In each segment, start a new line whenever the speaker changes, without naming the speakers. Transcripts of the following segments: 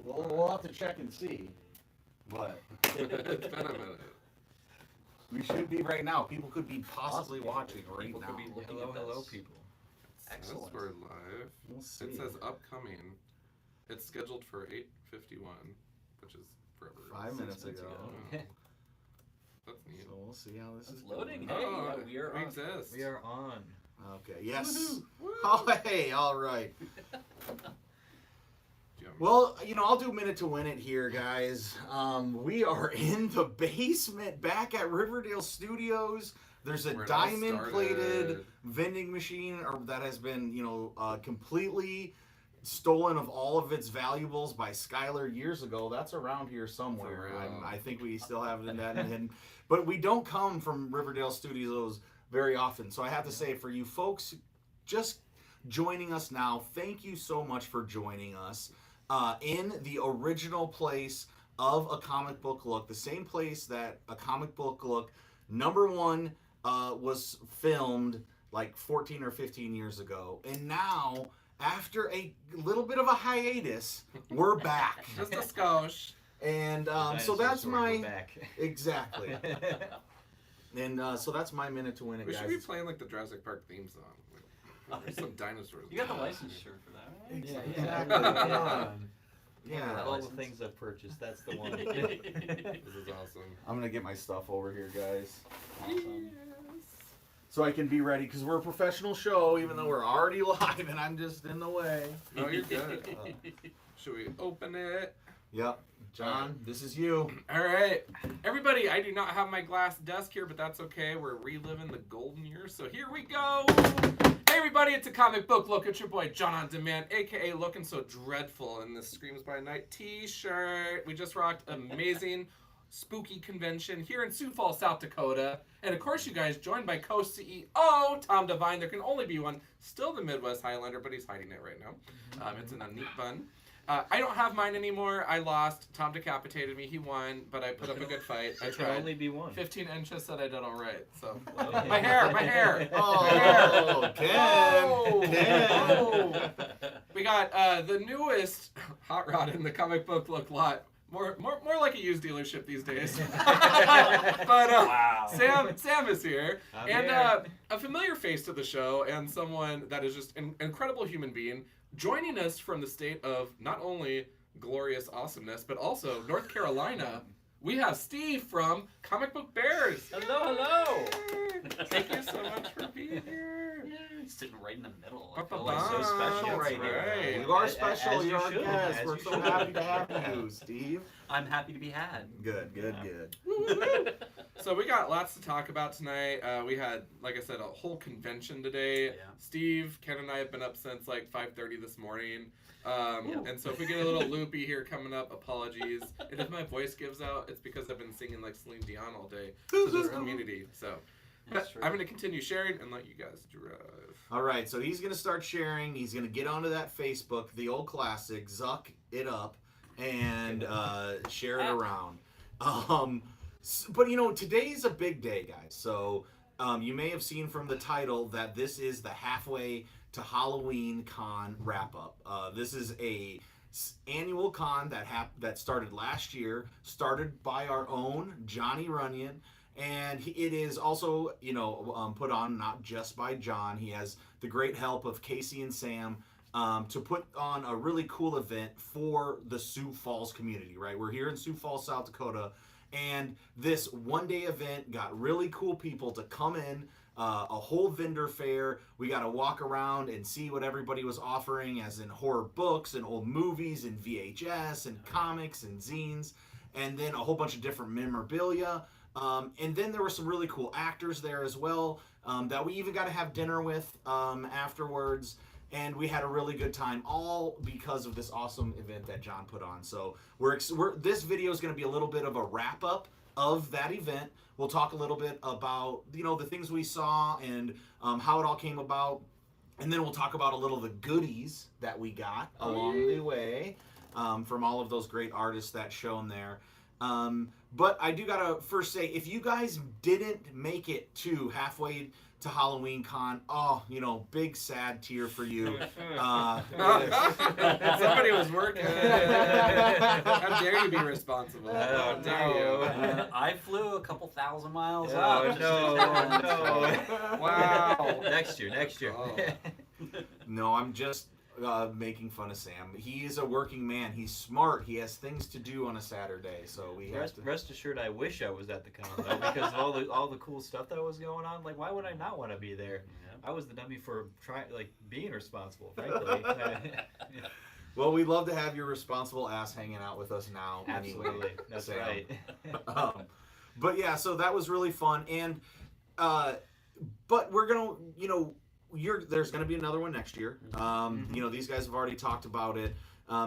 We'll have to check and see. But
It's been a minute.
we should be right now. People could be possibly watching right
People
now.
could be looking at
Hello,
this.
people.
Excellent.
Says we're live.
We'll see.
It says upcoming. It's scheduled for 8:51, which is forever.
5 minutes ago.
Oh, that's neat.
So we'll see how this
It's
is
loading.
going.
Hey,
Oh,
we are
we
on.
exist.
We are on.
Okay. Yes.
Woo-hoo.
Oh, hey. All right. Well, I'll do minute to win it here, guys. We are in the basement back at Riverdale Studios. There's a
Where it all
diamond-plated
started.
vending machine that has been, completely stolen of all of its valuables by Skylar years ago. That's around here somewhere.
For real.
I think we still have it in that hidden. But we don't come from Riverdale Studios very often. So I have to say, for you folks just joining us now, thank you so much for joining us. In the original place of A Comic Book Look, the same place that A Comic Book Look #1 was filmed like 14 or 15 years ago. And now, after a little bit of a hiatus, we're back.
Just a skosh.
And so that's my... Exactly. And so that's my minute to win it,
We
guys.
should be playing like the Jurassic Park theme song. Like, there's some dinosaurs.
You got the licensure for that, right?
Exactly. Yeah.
All the things I've purchased, that's the one.
This is awesome.
I'm going to get my stuff over here, guys.
Awesome.
So I can be ready, because we're a professional show, even though we're already live, and I'm just in the way.
No, you're good. Should we open it?
Yep. John, this is you.
All right. Everybody, I do not have my glass desk here, but that's okay. We're reliving the golden years, so here we go. Hey, everybody, it's A Comic Book Look. It's your boy, John on Demand, a.k.a. Looking So Dreadful in this Screams by Night t-shirt. We just rocked amazing spooky convention here in Sioux Falls, South Dakota. And, of course, you guys joined by co-CEO Tom Devine. There can only be one. Still the Midwest Highlander, but he's hiding it right now. It's in a neat bun. I don't have mine anymore. I lost. Tom decapitated me. He won, but I put up a good fight. I
There can
tried.
only be one.
15 inches said I did all right. So
Oh.
my hair.
Oh, Ken.
Oh.
Ken.
Oh. We got the newest hot rod in the Comic Book Look lot. More like a used dealership these days. But
Wow.
Sam is here,
I'm
and
here.
a familiar face to the show, and someone that is just an incredible human being, joining us from the state of not only glorious awesomeness, but also North Carolina. We have Steve from Comic Book Bears.
Hello.
Thank you so much for being here.
Sitting right in the middle. I
Ba-ba-ba.
feel like so special
That's
right here.
right.
You are
As-
special.
as you
You're our
should,
guest.
as
We're
you
so
should.
happy to have you, Steve.
I'm happy to be had.
Good.
Woo-hoo-hoo. So we got lots to talk about tonight. We had, like I said, a whole convention today.
Yeah.
Steve, Ken, and I have been up since like 5:30 this morning. And so if we get a little loopy here coming up, apologies. And if my voice gives out, it's because I've been singing like Celine Dion all day to this community. So
That's true.
I'm going to continue sharing and let you guys drive.
All right, so he's going to start sharing. He's going to get onto that Facebook, the old classic, Zuck it up, and share it around. But, today's a big day, guys. So you may have seen from the title that this is the halfway to Halloween Con wrap-up. This is a annual con that started last year, started by our own Johnny Runyon. And it is also, put on not just by John. He has the great help of Casey and Sam to put on a really cool event for the Sioux Falls community, right? We're here in Sioux Falls, South Dakota, and this one-day event got really cool people to come in, a whole vendor fair. We got to walk around and see what everybody was offering, as in horror books and old movies and VHS and comics and zines, and then a whole bunch of different memorabilia. And then there were some really cool actors there as well that we even got to have dinner with afterwards. And we had a really good time, all because of this awesome event that John put on. So this video is going to be a little bit of a wrap-up of that event. We'll talk a little bit about, the things we saw and how it all came about. And then we'll talk about a little of the goodies that we got along the way from all of those great artists that shown there. But I do gotta first say, if you guys didn't make it to halfway to Halloween Con. Oh, big sad tear for you.
Somebody was working. How dare you be responsible? How dare you?
I flew a couple thousand miles
Oh,
out. just
no,
to attend,
no.
Wow.
Next year.
Oh.
No, I'm just making fun of Sam. He is a working man. He's smart. He has things to do on a Saturday, so we have to.
Rest assured, I wish I was at the con though, because of all the cool stuff that was going on. Like, why would I not want to be there?
Yeah.
I was the dummy for being responsible, frankly.
Well, we'd love to have your responsible ass hanging out with us now.
Absolutely,
Anyway,
that's
Sam.
right.
But yeah, so that was really fun, and but we're gonna, there's gonna be another one next year. These guys have already talked about it.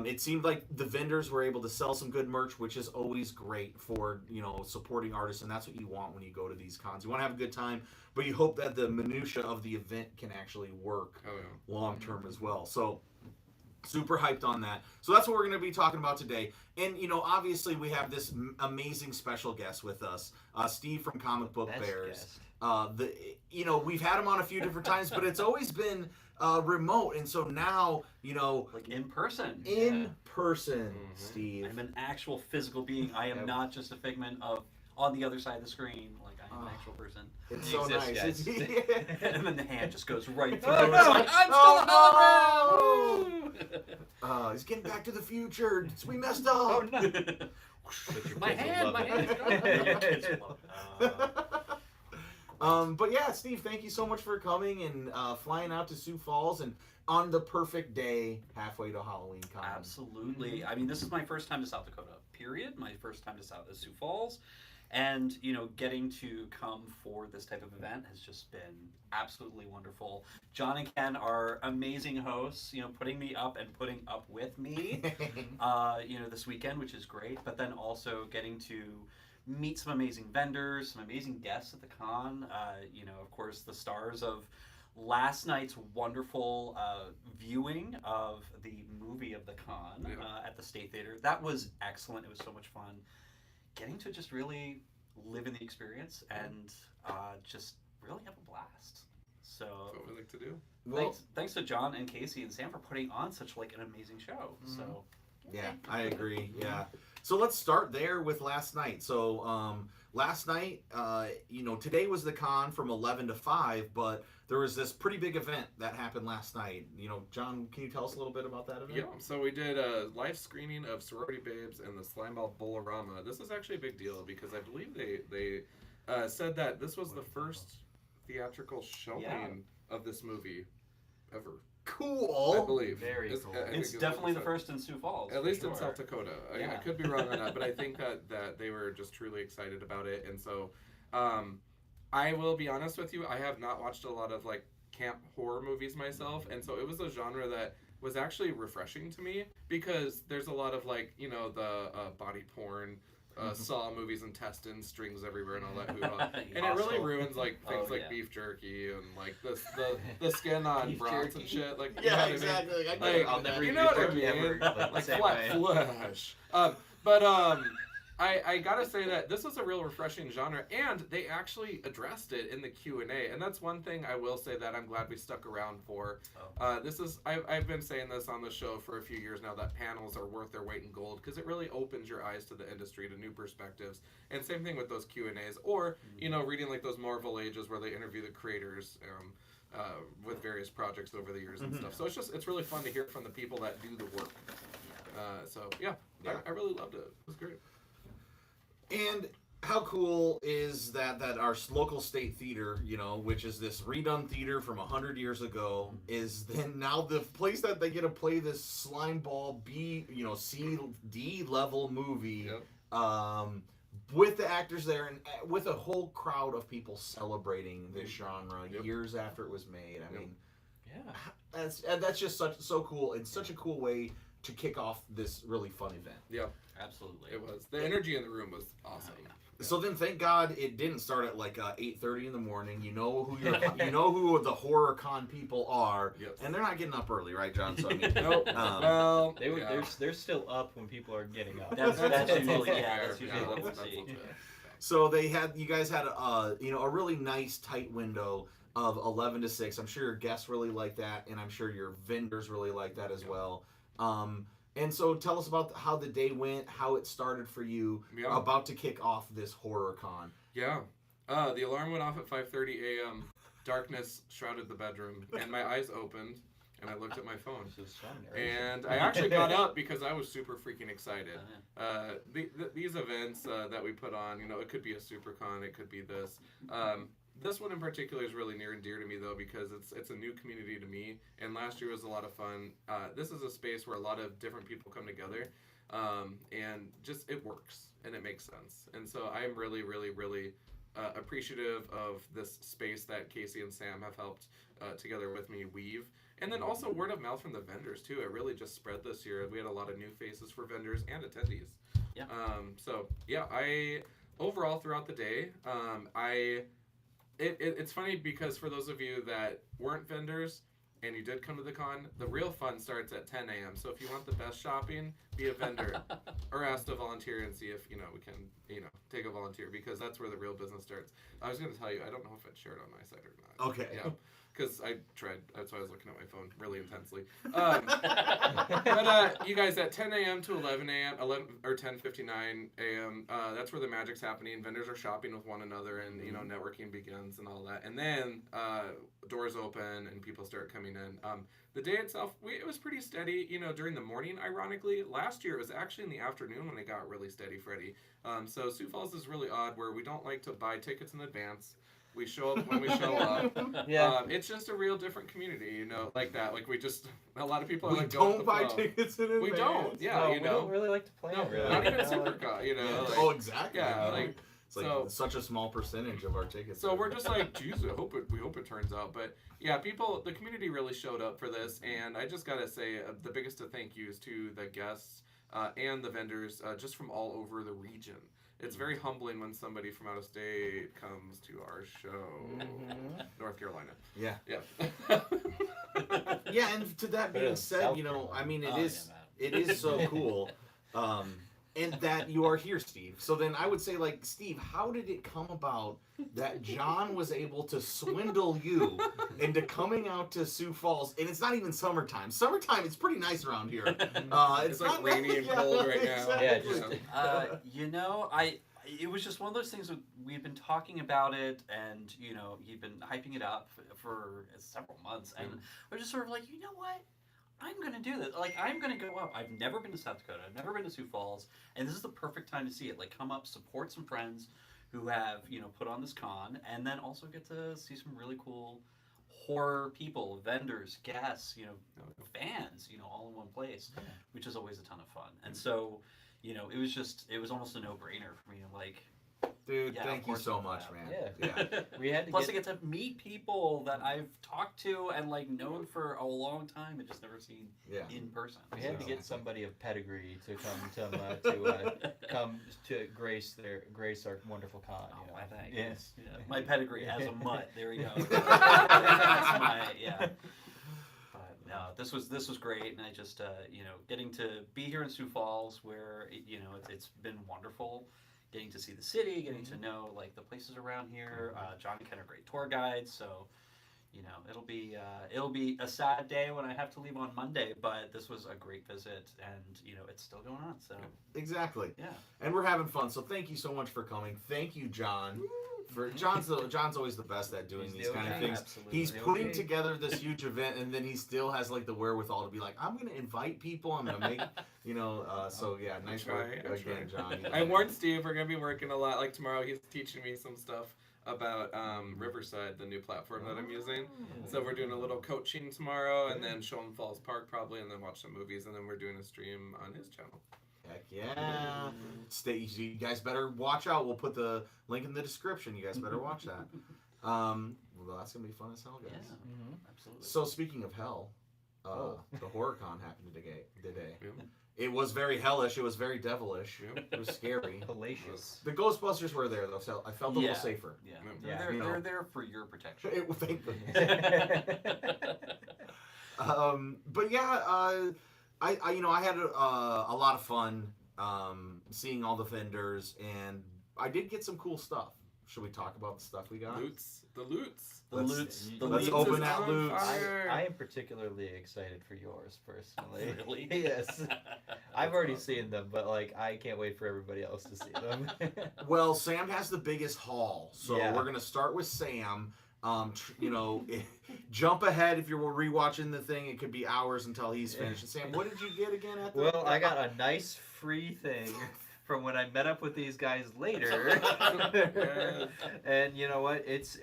It seemed like the vendors were able to sell some good merch, which is always great for supporting artists, and that's what you want when you go to these cons. You want to have a good time, but you hope that the minutia of the event can actually work long term as well. So super hyped on that. So that's what we're going to be talking about today. And obviously we have this amazing special guest with us, Steve from Comic Book Bears. We've had him on a few different times, but it's always been remote, and so now
Like in person.
Steve.
I'm an actual physical being. I am not just a figment of on the other side of the screen. Like I'm an actual person.
It's
You
so
exist,
nice.
guys.
And then the hand just goes right through.
Oh,
It's
no.
like, I'm still a hologram.
He's getting Back to the Future. We messed up.
Oh no!
My hand.
But yeah, Steve, thank you so much for coming and flying out to Sioux Falls and on the perfect day, halfway to Halloween Con.
Absolutely. I mean, this is my first time to South Dakota. Period. My first time to Sioux Falls, and getting to come for this type of event has just been absolutely wonderful. John and Ken are amazing hosts. Putting me up and putting up with me. This weekend, which is great. But then also getting to meet some amazing vendors, some amazing guests at the con. Of course, the stars of last night's wonderful viewing of the movie of the con at the State Theater. That was excellent. It was so much fun. Getting to just really live in the experience and just really have a blast. So
That's what we like to do.
Well,
thanks to John and Casey and Sam for putting on such an amazing show. So
yeah, I agree. Yeah. So let's start there with last night. So last night, today was the con from 11 to 5, but there was this pretty big event that happened last night. John, can you tell us a little bit about that event?
Yeah, so we did a live screening of Sorority Babes and the Slimeball Bolorama. This is actually a big deal because I believe they said that this was the first theatrical showing of this movie ever.
Cool.
I believe.
Very cool.
I think
it's
what
definitely
they
the
said.
first in Sioux Falls.
At
for
least in
sure.
South Dakota. I
Yeah.
could be wrong on that, but I think that they were just truly excited about it. And so I will be honest with you, I have not watched a lot of camp horror movies myself, and so it was a genre that was actually refreshing to me because there's a lot of the body porn, Saw movies, intestines, strings everywhere, and all that hoo-ha. And it really ruins things like beef jerky and the skin on
Beef
brats
jerky?
and shit. You know
Yeah,
what I mean?
exactly.
I'll never
You
eat
know what I
jerky
mean?
ever, but
Like
same
flat
way.
flesh. I gotta say that this is a real refreshing genre, and they actually addressed it in the Q&A, and that's one thing I will say that I'm glad we stuck around for. I've been saying this on the show for a few years now, that panels are worth their weight in gold, because it really opens your eyes to the industry, to new perspectives, and same thing with those Q&As, or, reading those Marvel Ages where they interview the creators, with various projects over the years and stuff. So it's really fun to hear from the people that do the work. I really loved it. It was great.
And how cool is that our local state theater, which is this redone theater from 100 years ago, is then now the place that they get to play this Slimeball C, D level movie, with the actors there and with a whole crowd of people celebrating this genre years after it was made. I mean, that's just so cool. It's such a cool way to kick off this really fun event.
Yeah,
absolutely.
It was. The energy in the room was awesome.
So then, thank God it didn't start at 8:30 in the morning. You know who the horror con people are, and they're not getting up early, right, John? So I mean,
Nope. Well,
They're still up when people are getting up.
That's usually
fair.
that's usually what we'll see.
So you guys had a really nice tight window. of 11 to 6. I'm sure your guests really like that, and I'm sure your vendors really like that as well. And so tell us about how the day went, how it started for you, about to kick off this horror con.
Yeah. The alarm went off at 5:30 a.m. Darkness shrouded the bedroom, and my eyes opened, and I looked at my phone. And I actually got up because I was super freaking excited. These events that we put on, it could be a SuperCon, it could be this. This one in particular is really near and dear to me, though, because it's a new community to me, and last year was a lot of fun. This is a space where a lot of different people come together, and just it works, and it makes sense. And so I am really, really, really appreciative of this space that Casey and Sam have helped together with me weave. And then also word of mouth from the vendors, too. It really just spread this year. We had a lot of new faces for vendors and attendees.
Yeah.
Overall, throughout the day, It's funny because for those of you that weren't vendors and you did come to the con, the real fun starts at 10 a.m. So if you want the best shopping, be a vendor or ask to volunteer and see if, we can, take a volunteer, because that's where the real business starts. I was going to tell you, I don't know if I'd shared on my side or not.
Okay.
Yeah. Because I tried. That's why I was looking at my phone really intensely. But you guys, at 10 a.m. to 11 a.m., 10:59 a.m., that's where the magic's happening. Vendors are shopping with one another, and networking begins and all that. And then doors open and people start coming in. The day itself, it was pretty steady. During the morning, ironically. Last year, it was actually in the afternoon when it got really steady, Freddie. So Sioux Falls is really odd, where we don't like to buy tickets in advance. We show up when we show up.
Yeah.
It's just a real different community, like that. Like a lot of people are
We
like,
don't buy tickets in advance.
We don't. Yeah,
No, we don't really like to plan.
No,
really.
not even a SuperCon,
Oh, exactly.
Yeah,
it's like such a small percentage of our tickets.
So we're just like, geez, we hope it turns out. But yeah, the community really showed up for this, and I just gotta say, the biggest of thank yous to the guests and the vendors, just from all over the region. It's very humbling when somebody from out of state comes to our show. North Carolina.
Yeah.
Yeah.
Yeah, and to that being said, it is so cool. And that you are here, Steve. So then I would say, Steve, how did it come about that John was able to swindle you into coming out to Sioux Falls? And it's not even summertime. Summertime, it's pretty nice around here.
It's like rainy and cold right now.
Exactly.
Yeah, it was just one of those things that we've been talking about it, and you've been hyping it up for several months, and we're just sort of like, you know what? I'm going to do this. I'm going to go up. I've never been to South Dakota. I've never been to Sioux Falls. And this is the perfect time to see it. Come up, support some friends who have, put on this con, and then also get to see some really cool horror people, vendors, guests, fans, all in one place, which is always a ton of fun. And so, it was almost a no-brainer for me.
Dude, thank you so much, man.
Yeah. We had to
Plus, I get to meet people that I've talked to and known for a long time and just never seen in person.
We had to get somebody of pedigree to come to grace our wonderful con.
My thanks.
Yes.
Yeah. My pedigree as a mutt. There we go. That's But no, this was great, and I just getting to be here in Sioux Falls, where it's been wonderful. Getting to see the city, getting to know the places around here. John and Ken are great tour guides, so it'll be a sad day when I have to leave on Monday. But this was a great visit, and it's still going on. So
exactly.
Yeah.
And we're having fun. So thank you so much for coming. Thank you, John. John's always the best at doing these kind of things.
Absolutely.
He's putting together this huge event, and then he still has the wherewithal to be like, I'm going to invite people. I'm going to make, so yeah, nice work again, John.
I warned Steve we're going to be working a lot. Tomorrow he's teaching me some stuff about Riverside, the new platform that I'm using. So we're doing a little coaching tomorrow, and then show him Falls Park probably, and then watch some movies, and then we're doing a stream on his channel.
Heck yeah. You guys better watch out. We'll put the link in the description. You guys better watch that. Well, that's going to be fun as hell, guys.
Yeah, absolutely.
So speaking of hell, the HorrorCon happened today.
Yeah.
It was very hellish. It was very devilish.
Yeah.
It was scary.
Hellacious.
The Ghostbusters were there, though, so I felt a little safer.
Yeah. They're there for your protection.
Thank goodness. But yeah, I had a lot of fun seeing all the vendors, and I did get some cool stuff Should we talk about the stuff we got?
The loots.
Let's
Leeds
open
is
that
on
loot.
fire.
I am particularly excited for yours personally.
Really?
Yes. I've
That's
already
awesome.
seen them, but like I can't wait for everybody else to see them.
Well, Sam has the biggest haul, so
Yeah.
we're gonna start with Sam. Jump ahead if you're rewatching the thing. It could be hours until he's finished. And Sam, what did you get again at the?
Well, I got a nice free thing from when I met up with these guys later. And you know what? It's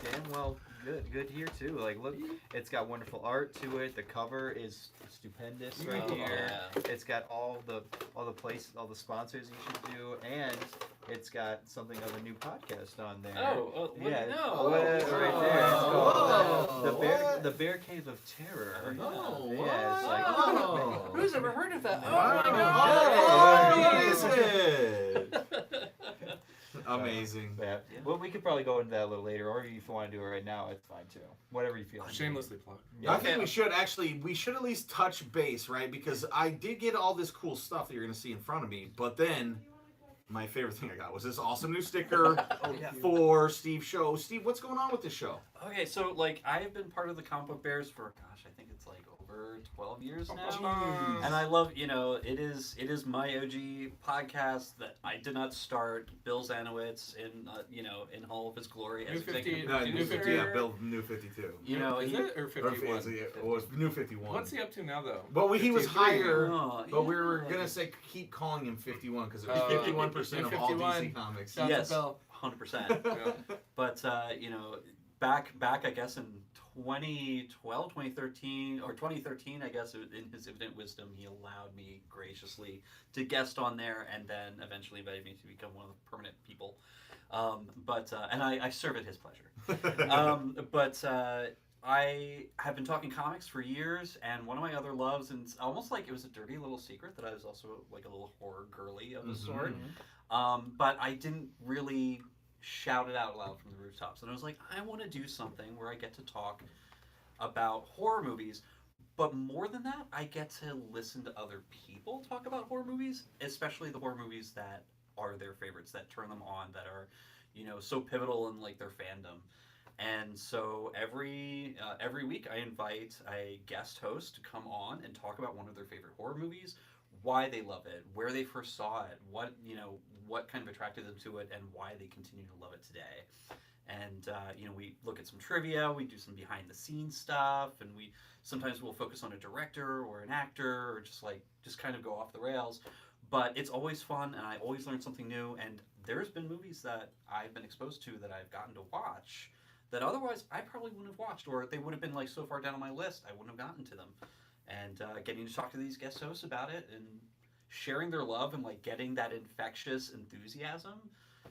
damn well good here too. Like look, it's got wonderful art to it. The cover is stupendous right
Oh,
here.
yeah.
It's got all the sponsors you should do, and it's got something of a new podcast on there.
Oh, what do
yeah,
you know?
Oh,
right there. It's called,
whoa.
the Bear Cave of Terror.
Oh,
Yeah, it's like
wow.
Who's ever heard of that?
Wow.
Oh my god!
Oh, what is it? Amazing.
Yeah. Well, we could probably go into that a little later, or if you want to do it right now, it's fine too. Whatever you feel.
Shamelessly plugged.
I think we should at least touch base, right? Because I did get all this cool stuff that you're going to see in front of me, but then my favorite thing I got was this awesome new sticker for Steve's show. Steve, what's going on with this show?
Okay, so like I've been part of the Comic Book Bears for I think it's like over 12 years now. And I love, it is my OG podcast that I did not start. Bill Zanowitz in all of his glory as
New 50
executive
No,
producer.
New 50,
Yeah, Bill, New 52.
You know,
is
he-
it or 51?
It was New 51.
What's he up to now though?
But he was
53.
higher,
Oh,
but we were
yeah.
going to say keep calling him 51 because it was
Oh,
51% of all
51.
DC Comics.
Shout out
Yes.
to Bill.
100%.
Yeah.
But back I guess in 2012, 2013, or 2013, I guess, in his infinite wisdom, he allowed me graciously to guest on there, and then eventually invited me to become one of the permanent people. And I serve at his pleasure. I have been talking comics for years, and one of my other loves, and it's almost like it was a dirty little secret that I was also like a little horror girly of a sort. But I didn't really shout it out loud from the rooftops. And I was like, I want to do something where I get to talk about horror movies. But more than that, I get to listen to other people talk about horror movies, especially the horror movies that are their favorites, that turn them on, that are, so pivotal in like their fandom. And so every week I invite a guest host to come on and talk about one of their favorite horror movies, why they love it, where they first saw it, what kind of attracted them to it, and why they continue to love it today. And we look at some trivia, we do some behind the scenes stuff, and sometimes we'll focus on a director or an actor, or just kind of go off the rails. But it's always fun, and I always learn something new. And there's been movies that I've been exposed to that I've gotten to watch that otherwise I probably wouldn't have watched, or they would have been like so far down on my list I wouldn't have gotten to them. And getting to talk to these guest hosts about it and sharing their love and like getting that infectious enthusiasm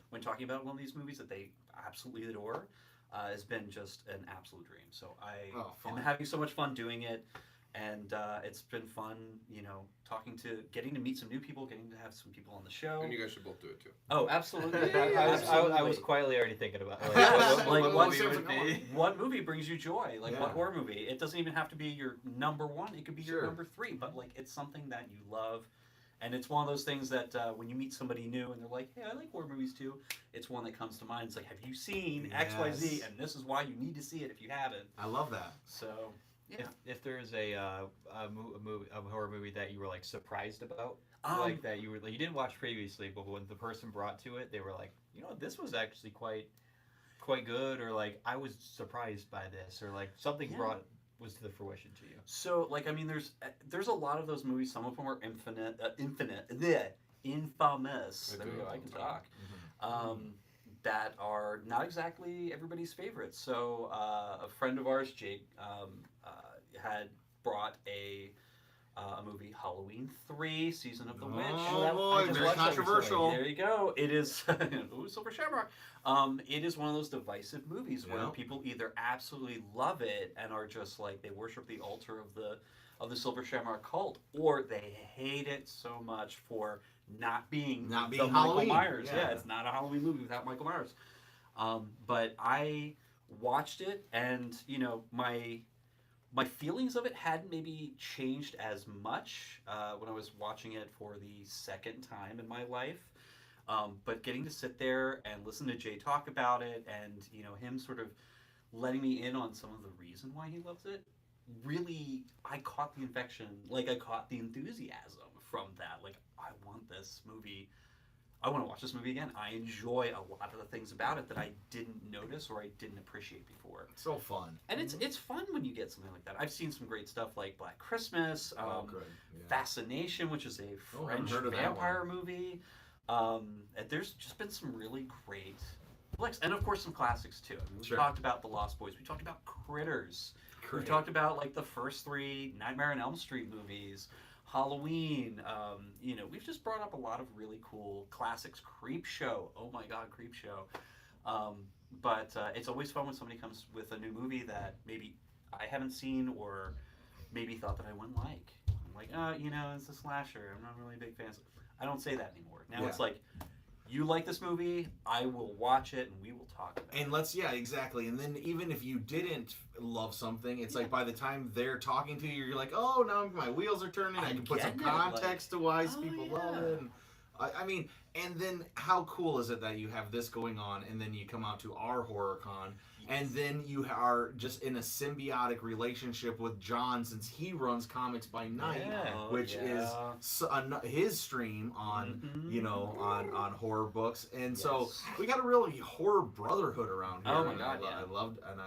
when talking about one of these movies that they absolutely adore has been just an absolute dream. So I am having so much fun doing it, and it's been fun, getting to meet some new people, getting to have some people on the show.
And you guys should both do it too.
Oh, absolutely.
I was quietly already thinking about
What movie brings you joy? Like,
Yeah.
what horror movie? It doesn't even have to be your number one. It could be your
Sure.
number three. But like, it's something that you love, and it's one of those things that when you meet somebody new and they're like, "Hey, I like horror movies too," it's one that comes to mind. It's like, "Have you seen X, Y, Z?"
Yes.
And this is why you need to see it if you haven't.
I love that.
So, yeah.
If there's a horror movie that you were like surprised about,
Um,
that you didn't watch previously, but when the person brought to it, they were like, this was actually quite good, or like I was surprised by this, or like something was to the fruition to you.
So, like, I mean, there's a lot of those movies. Some of them are infamous. There we go. I can talk. That are not exactly everybody's favorites. So, a friend of ours, Jake, had brought a movie, Halloween 3, Season of the Witch.
Oh boy,
just
very
watched that
controversial.
There you go. It is ooh, Silver Shamrock. It is one of those divisive movies where
Yeah.
people either absolutely love it and are just like they worship the altar of the Silver Shamrock cult, or they hate it so much for not being the Michael
Halloween.
Myers.
Yeah.
Yeah, it's not a Halloween movie without Michael Myers. But I watched it, and my feelings of it hadn't maybe changed as much when I was watching it for the second time in my life. But getting to sit there and listen to Jay talk about it, and him sort of letting me in on some of the reason why he loves it, really, I caught the infection. Like, I caught the enthusiasm from that. Like, I want this movie. I want to watch this movie again. I enjoy a lot of the things about it that I didn't notice or I didn't appreciate before.
It's so fun.
And it's fun when you get something like that. I've seen some great stuff like Black Christmas,
Good. Yeah.
Fascination, which is a French
heard of that
vampire movie. And there's just been some really great flicks. And of course some classics too. I mean, we talked about The Lost Boys. We talked about Critters. We've talked about like the first 3 Nightmare on Elm Street movies. Halloween, we've just brought up a lot of really cool classics. Creep Show, oh my god, Creep Show. But it's always fun when somebody comes with a new movie that maybe I haven't seen or maybe thought that I wouldn't like. I'm like, it's a slasher. I'm not really a big fan. I don't say that anymore. Now it's like, you like this movie, I will watch it and we will talk about it.
And exactly. And then even if you didn't love something, it's like by the time they're talking to you, you're like, oh, now my wheels are turning. I can put some context to why people love it. And, I mean, and then how cool is it that you have this going on and then you come out to our horror con and then you are just in a symbiotic relationship with John since he runs Comics by Night, which is his stream on, on horror books. And so we got a real horror brotherhood around here.
Oh my god,
I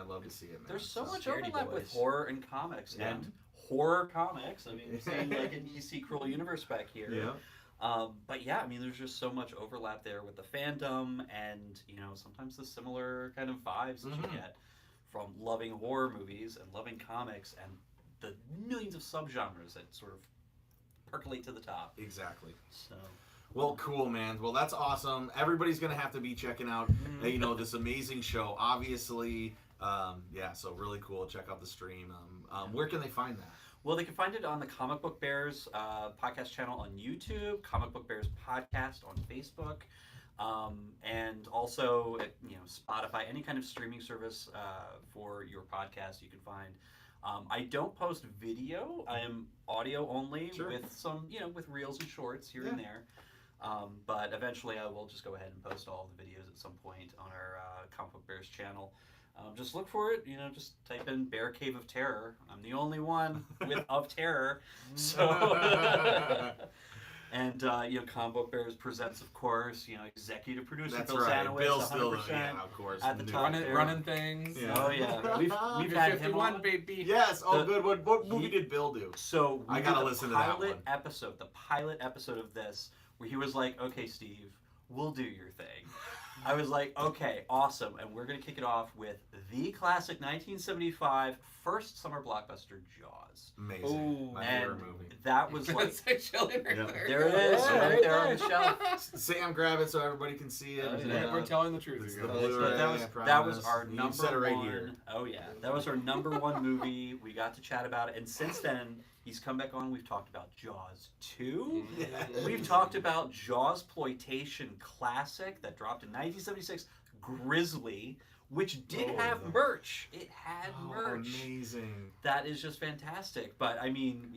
love to see it, man.
There's so much overlap with horror and comics and horror comics. I mean, we're seeing like an EC Cruel Universe back here.
Yeah.
But yeah, I mean, there's just so much overlap there with the fandom and, sometimes the similar kind of vibes that you get from loving horror movies and loving comics and the millions of subgenres that sort of percolate to the top.
Exactly.
So.
Well, cool, man. Well, that's awesome. Everybody's going to have to be checking out, this amazing show, obviously. So really cool. Check out the stream. Where can they find that?
Well, they can find it on the Comic Book Bears podcast channel on YouTube, Comic Book Bears podcast on Facebook, and also at Spotify, any kind of streaming service for your podcast you can find. I don't post video. I am audio only with some, with reels and shorts here and there. But eventually I will just go ahead and post all the videos at some point on our Comic Book Bears channel. Just look for it, just type in Bear Cave of Terror. I'm the only one with of terror. So, and Comic Book Bears presents, of course, executive producer
That's
Bill
right.
Zanowitz,
Bill's
100%
still, of course,
at the top
running things.
Yeah.
Oh yeah, we've had him
51,
on.
baby.
Yes. Oh, good. What movie did Bill do?
So
I gotta listen to that one.
The pilot episode of this, where he was like, "Okay, Steve, we'll do your thing." I was like, okay, awesome. And we're going to kick it off with the classic 1975 first summer blockbuster, Jaws.
Amazing.
Ooh,
My
and
favorite movie.
that was like...
There
it is, right there on the shelf.
Sam, grab it so everybody can see it.
We're telling the truth.
It's
here.
the Blu-ray,
That was our
You
number
said it right
one.
here.
Oh yeah, that was our number one movie. We got to chat about it, and since then he's come back on. We've talked about Jaws 2.
Yes.
We've talked about Jawsploitation classic that dropped in 1976, Grizzly, which did have merch. It had merch.
Amazing.
That is just fantastic. But I mean,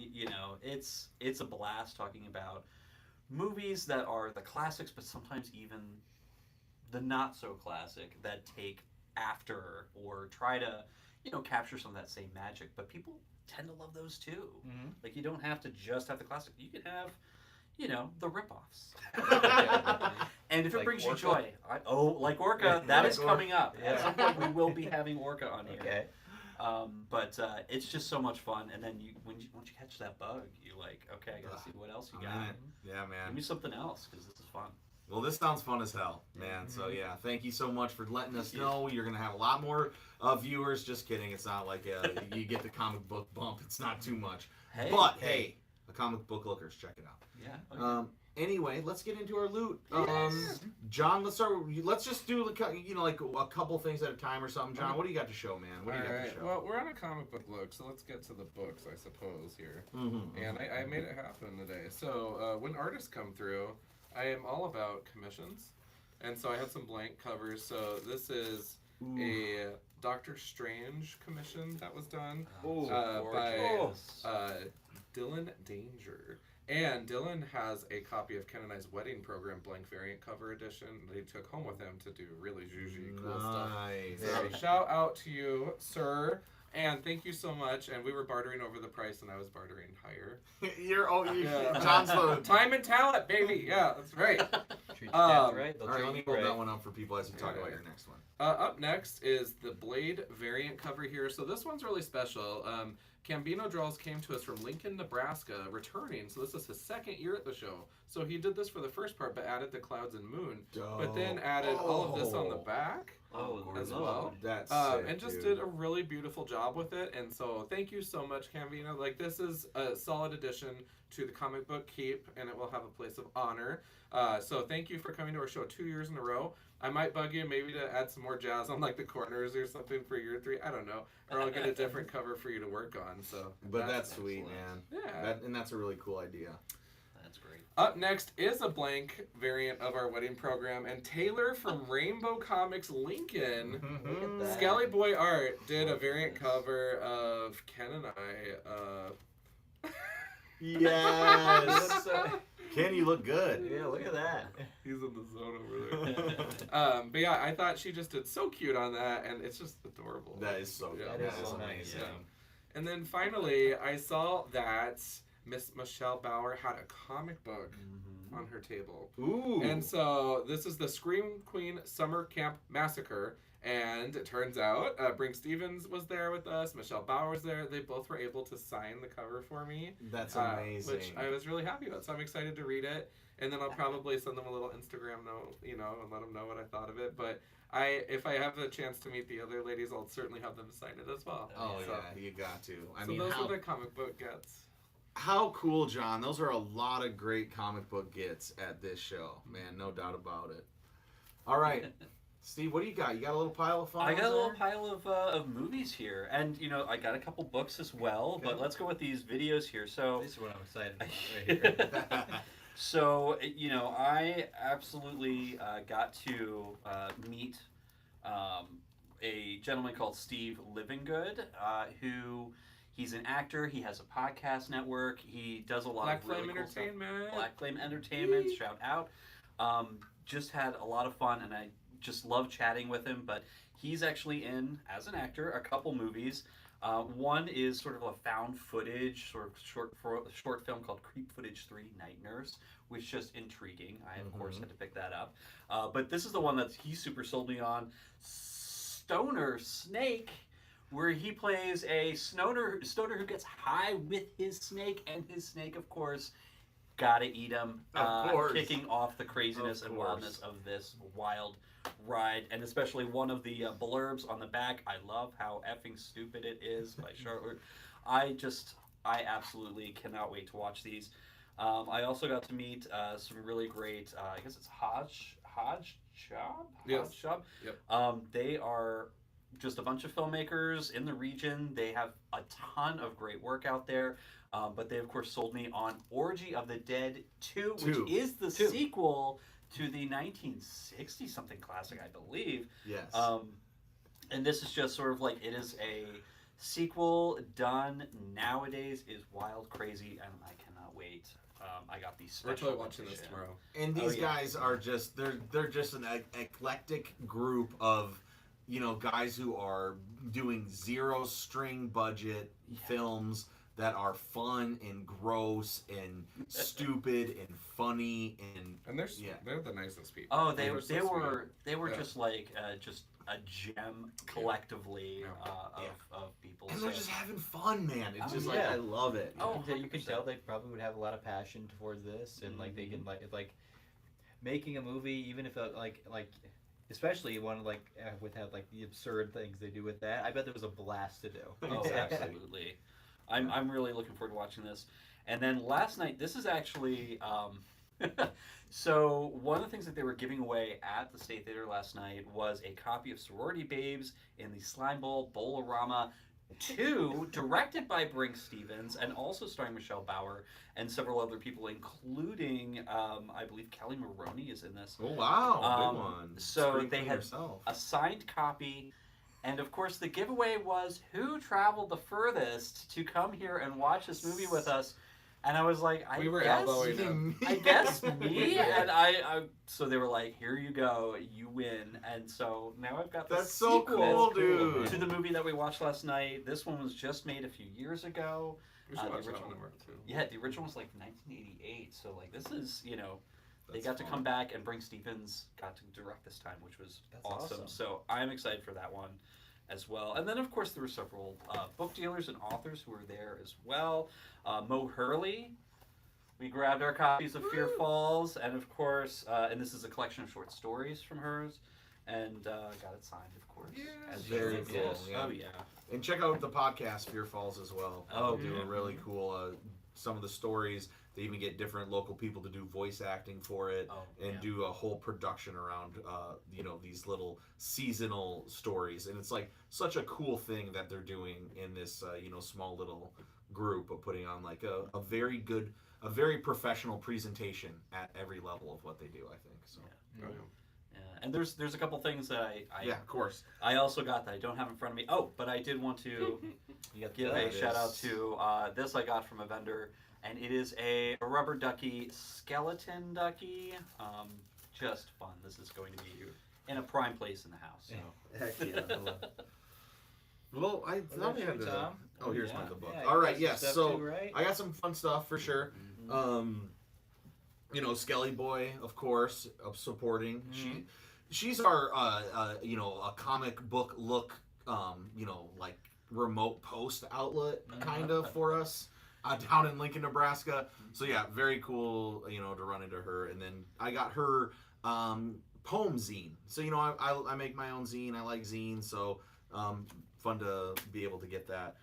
it's a blast talking about movies that are the classics, but sometimes even the not so classic that take after or try to, capture some of that same magic. But people tend to love those too.
Mm-hmm.
Like, you don't have to just have the classic. You can have, the ripoffs. And if it
Like
brings
Orca?
you joy, like Orca, that is coming up.
Yeah.
At some point, we will be having Orca on here.
Okay.
But it's just so much fun. And then once you catch that bug, you're like, okay, I gotta see what else you got.
Yeah,
Give
man.
me something else, because this is fun.
Well, this sounds fun as hell, man. So yeah, thank you so much for letting us know. You're gonna have a lot more viewers. Just kidding. It's not like you get the comic book bump. It's not too much. But hey, the comic book lookers, check it out.
Yeah.
Anyway, let's get into our loot.
Yes.
John, let's just do like a couple things at a time or something. John, what do you got to show, man? What do you got to show?
Well, we're on a comic book look, so let's get to the books, I suppose, here.
Mm-hmm.
And I made it happen today. So when artists come through, I am all about commissions. And so I had some blank covers. So this is a Doctor Strange commission that was done by Dylan Danger. And Dylan has a copy of Ken and I's Wedding Program blank variant cover edition that he took home with him to do really zhuzhy cool stuff. So shout out to you, sir. And thank you so much. And we were bartering over the price, and I was bartering higher.
John's the
time and talent, baby. Yeah, that's right.
Treat your dad right.
All right, let me hold that one up for people as you talk about your next one.
Up next is the Blade variant cover here. So this one's really special. Cambino Draws came to us from Lincoln, Nebraska, returning. So this is his second year at the show. So he did this for the first part, but added the Clouds and Moon. But then added all of this on the back as well.
That's sick,
and just did a really beautiful job with it. And so thank you so much, Cambino. Like, this is a solid addition to the comic book keep, and it will have a place of honor. So thank you for coming to our show 2 years in a row. I might bug you maybe to add some more jazz on like the corners or something for year 3. I don't know. Or I'll get a different cover for you to work on. So,
but that's sweet,
excellent.
man.
Yeah.
And that's a really cool idea.
That's great.
Up next is a blank variant of our wedding program, and Taylor from Rainbow Comics Lincoln, Skelly Boy Art, did a variant cover of Ken and I.
Yes. Ken, you look good.
Yeah, look at that.
He's in the zone over there. But yeah, I thought she just did so cute on that, and it's just adorable.
That is so good.
Yeah.
That
That
is
is so
amazing.
nice.
Yeah. And then finally, I saw that Miss Michelle Bauer had a comic book on her table.
Ooh.
And so this is the Scream Queen Summer Camp Massacre. And it turns out Brink Stevens was there with us. Michelle Bauer was there. They both were able to sign the cover for me.
That's amazing.
Which I was really happy about. So I'm excited to read it. And then I'll probably send them a little Instagram note, and let them know what I thought of it. But if I have the chance to meet the other ladies, I'll certainly have them sign it as well.
Oh,
so,
yeah, you got to. I
so
mean,
those are the comic book gets.
How cool, John. Those are a lot of great comic book gets at this show. Man, no doubt about it. All right. Steve, what do you got? You got a little pile of fun?
I got a little pile of movies here, and I got a couple books as well. But let's go with these videos here. So
This is what I'm excited about right here.
So I absolutely got to meet a gentleman called Steve Livingood, who he's an actor. He has a podcast network. He does a lot
Black
of really
Flame
cool stuff.
Entertainment.
Black Flame Entertainment. Shout out. Just had a lot of fun, and I just love chatting with him. But he's actually in, as an actor, a couple movies. One is sort of a found footage, sort of short film called Creep Footage 3 Night Nurse, which is just intriguing. I, of course, had to pick that up. But this is the one that he super sold me on, Stoner Snake, where he plays a stoner who gets high with his snake, and his snake, of course, gotta eat him,
Of course.
kicking off the craziness
Of
and
course.
wildness of this wild ride, and especially one of the blurbs on the back. I love how effing stupid it is by Charlotte. I absolutely cannot wait to watch these. I also got to meet some really great, I guess it's Hodge Job?
Yes.
Hodge Job?
Yep.
They are just a bunch of filmmakers in the region. They have a ton of great work out there. But they, of course, sold me on Orgy of the Dead 2, which is the sequel to the 1960-something classic, I believe.
Yes.
And this is just sort of like, it is a sequel done nowadays, is wild, crazy, and I cannot wait. I got these
We're
special
totally watching this
edition.
tomorrow.
And these guys are just, they're just an eclectic group of, guys who are doing zero string budget films that are fun and gross and stupid and funny and
they're the nicest people.
Oh, they were
Yeah.
just like just a gem collectively of people.
and they're just having fun, man. It's just
yeah.
I love it.
You can tell they probably would have a lot of passion towards this, and like they can like making a movie, even if like especially one like with have like the absurd things they do with that. I bet there was a blast to do.
Oh, absolutely. I'm really looking forward to watching this. And then last night, this is actually so one of the things that they were giving away at the State Theater last night was a copy of Sorority Babes in the Slime Bowl Bowl-orama 2, directed by Brink Stevens and also starring Michelle Bauer and several other people, including I believe Kelly Maroney is in this.
Oh wow, big one.
So
Scream
they
for
had
yourself.
a signed copy. And of course, the giveaway was who traveled the furthest to come here and watch this movie with us. And I was like,
We were
guess,
elbowing him.
I guess me.
Yeah.
And I so they were like, here you go, you win. And so now I've got the
That's so cool, dude.
to the movie that we watched last night. This one was just made a few years ago.
We should
The
watch that
original-
one too.
Yeah, the original was like 1988. So like this is, they
That's
got to
fun.
come back, and Brink Stevens got to direct this time, which was
That's
awesome.
awesome.
So I'm excited for that one as well. And then of course there were several book dealers and authors who were there as well. Mo Hurley. We grabbed our copies of Fear Falls, and of course, and this is a collection of short stories from hers, and got it signed, of course.
Yes.
as
Very
usual.
cool,
Yes.
yeah.
Oh yeah.
And check out the podcast Fear Falls as well.
Oh,
do
yeah.
a really cool. Some of the stories, they even get different local people to do voice acting for it,
Oh,
and
yeah.
do a whole production around these little seasonal stories. And it's like such a cool thing that they're doing in this small little group of putting on like a very professional presentation at every level of what they do. I think so.
Oh, yeah.
Yeah. And there's a couple things that I
Yeah, of course.
I also got that I don't have in front of me. Oh, but I did want to
You got
give
There
a
it
shout out
is.
to this I got from a vendor, and it is a rubber ducky skeleton ducky. Just fun. This is going to be in a prime place in the house. So.
Heck yeah. I love it. Well, I thought we had the.
Tom.
Oh, here's
Yeah.
my book.
Yeah, you
All
got
right,
some
yes.
stuff
So
too, right?
I got some fun stuff for sure. Skelly Boy, of course, supporting. She's our a comic book look, like remote post outlet kind of for us down in Lincoln, Nebraska. So yeah, very cool, to run into her. And then I got her poem zine. So I make my own zine. I like zines, so fun to be able to get that.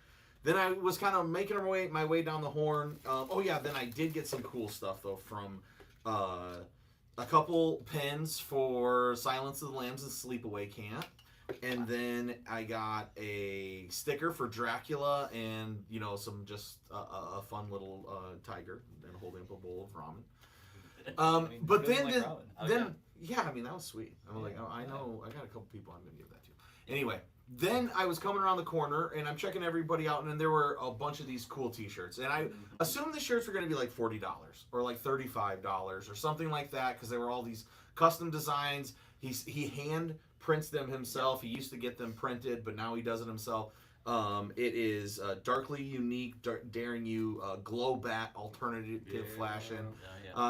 Then I was kind of making my way down the horn. Then I did get some cool stuff though from a couple pens for Silence of the Lambs and Sleepaway Camp. And then I got a sticker for Dracula and, some just a fun little tiger and holding up a bowl of ramen. But
really
then,
like ramen.
Oh,
then yeah, that was sweet. I'm like, I know, I got a couple people I'm going to give that to. Anyway, then I was coming around the corner and I'm checking everybody out, and then there were a bunch of these cool t-shirts. And I assumed the shirts were going to be like $40 or like $35 or something like that, because there were all these custom designs. He hand prints them himself. He used to get them printed, but now he does it himself. It is darkly unique, daring you, glow bat alternative flashing.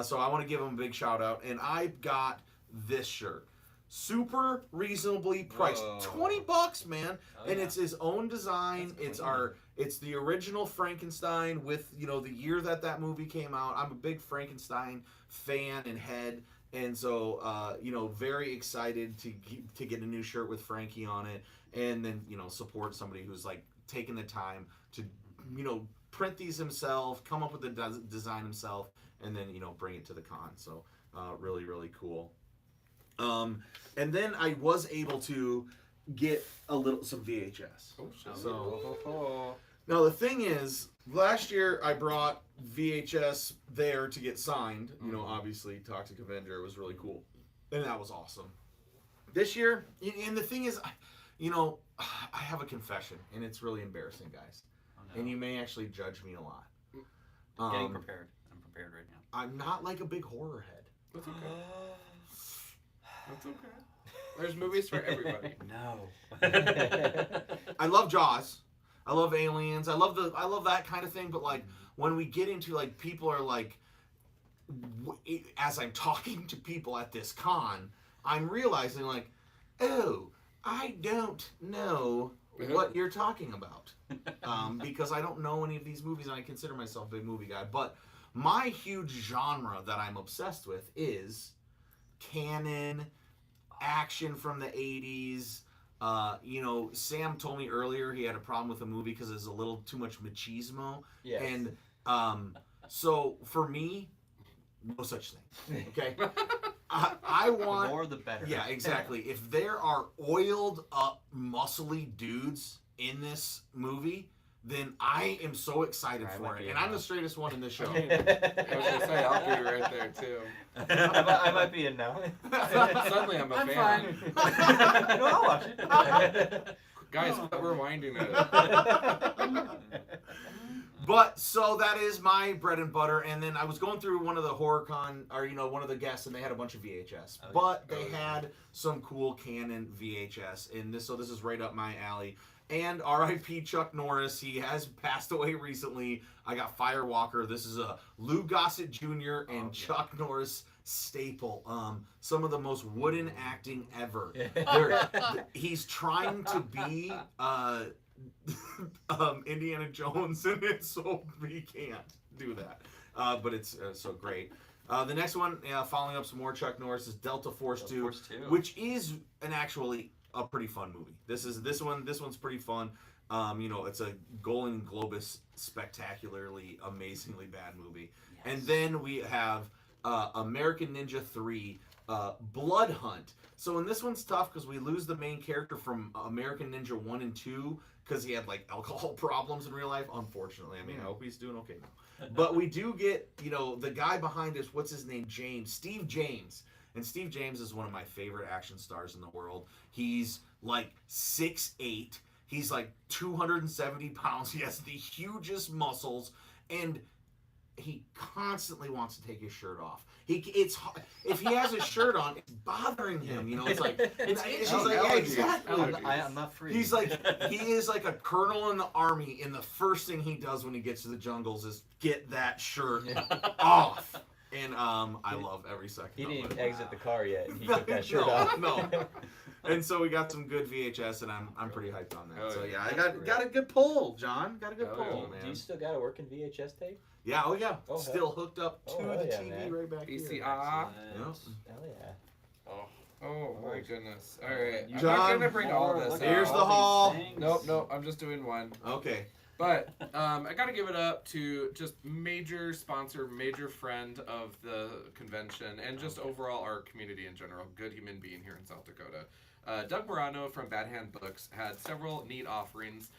So I want to give him a big shout out. And I got this shirt. Super reasonably priced.
Whoa.
$20, man.
Oh,
And
yeah.
it's his own design.
That's
It's the original Frankenstein with, the year that movie came out. I'm a big Frankenstein fan and head. And so, very excited to get a new shirt with Frankie on it, and then, support somebody who's like taking the time to, print these himself, come up with the design himself, and then, bring it to the con. So, really, really cool. And then I was able to get some VHS.
Oh, shit.
So now the thing is, last year I brought VHS there to get signed. Obviously Toxic Avenger was really cool, and that was awesome. This year, and the thing is, I have a confession, and it's really embarrassing, guys.
Oh, no.
And you may actually judge me a lot.
Getting prepared. I'm prepared right now.
I'm not like a big horror head.
That's okay. That's okay. There's movies for everybody.
No.
I love Jaws. I love Aliens. I love that kind of thing. But like when we get into like people are like, as I'm talking to people at this con, I'm realizing like, oh, I don't know what you're talking about, because I don't know any of these movies, and I consider myself a big movie guy. But my huge genre that I'm obsessed with is canon action from the 80s. Sam told me earlier he had a problem with the movie because there's a little too much machismo.
Yes.
And so for me, no such thing. Okay? I want...
The more the better.
Yeah, exactly. If there are oiled up, muscly dudes in this movie, then I am so excited
I
for
might
it.
be
And
a
I'm
no.
the straightest one in this show.
I was gonna say I'll be right there too.
I might be in now.
Suddenly I'm a
I'm
fan.
No, I'll watch it.
Guys, we're winding it.
But so that is my bread and butter. And then I was going through one of the HorrorCon, or one of the guests, and they had a bunch of VHS.
Oh,
but
yeah.
they had some cool Canon VHS, and this is right up my alley. And R.I.P. Chuck Norris, he has passed away recently. I got Firewalker. This is a Lou Gossett Jr. and Chuck Norris staple. Some of the most wooden acting ever. He's trying to be Indiana Jones in it, so he can't do that. But it's so great. The next one, following up some more Chuck Norris, is Delta Force 2, which is actually a pretty fun movie. This one's pretty fun. It's a Golden Globus spectacularly, amazingly bad movie. Yes. And then we have American Ninja 3, Blood Hunt. So in this one's tough because we lose the main character from American Ninja 1 and 2 because he had like alcohol problems in real life. Unfortunately, I mean, I hope he's doing okay now. But we do get, the guy behind us. What's his name? Steve James. And Steve James is one of my favorite action stars in the world. He's like 6'8". He's like 270 pounds. He has the hugest muscles, and he constantly wants to take his shirt off. If he has his shirt on, it's bothering him. It's like it's just like, yeah, exactly.
I'm not free.
He is like a colonel in the army, and the first thing he does when he gets to the jungles is get that shirt off. And I love every second.
He
of
didn't
it.
exit the car yet. He took that shirt off.
No. And so we got some good VHS, and I'm pretty hyped on that.
Oh,
so
yeah.
I got a good pull, John. Got a good
Oh,
pull,
yeah.
man.
Do you still got a working VHS tape?
Yeah, oh yeah.
Oh,
Still hooked up to
hell
the
yeah,
TV
man.
right back here.
VCR.
Yep.
Hell yeah.
Oh my goodness. All right. I'm
John,
not gonna bring all this.
Here's
out.
the haul.
Nope. I'm just doing one.
Okay.
But I got to give it up to just major sponsor, major friend of the convention, and just overall our community in general. Good human being here in South Dakota. Doug Morano from Bad Hand Books had several neat offerings.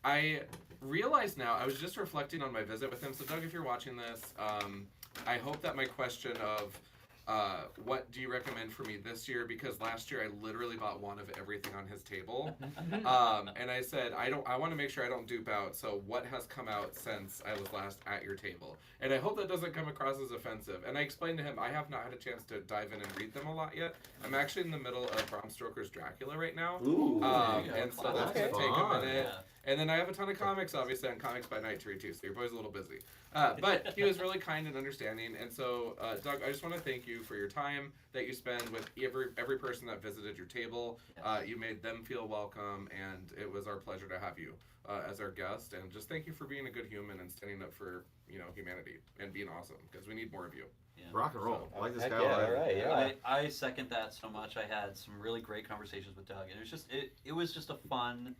I realize now, I was just reflecting on my visit with him. So Doug, if you're watching this, I hope that my question of what do you recommend for me this year? Because last year I literally bought one of everything on his table, and I said I want to make sure I don't dupe out. So what has come out since I was last at your table? And I hope that doesn't come across as offensive. And I explained to him I have not had a chance to dive in and read them a lot yet. I'm actually in the middle of Bram Stoker's Dracula right now,
Ooh.
and so that's gonna take a minute. Yeah. And then I have a ton of comics, obviously, on Comics by Night to read too, so your boy's a little busy. But he was really kind and understanding. And so, Doug, I just want to thank you for your time that you spend with every person that visited your table. You made them feel welcome, and it was our pleasure to have you as our guest. And just thank you for being a good human and standing up for humanity and being awesome, because we need more of you.
Yeah.
Rock and roll. I like this
Heck
guy.
yeah,
already.
all right, yeah.
I second that so much. I had some really great conversations with Doug, and it was just a fun,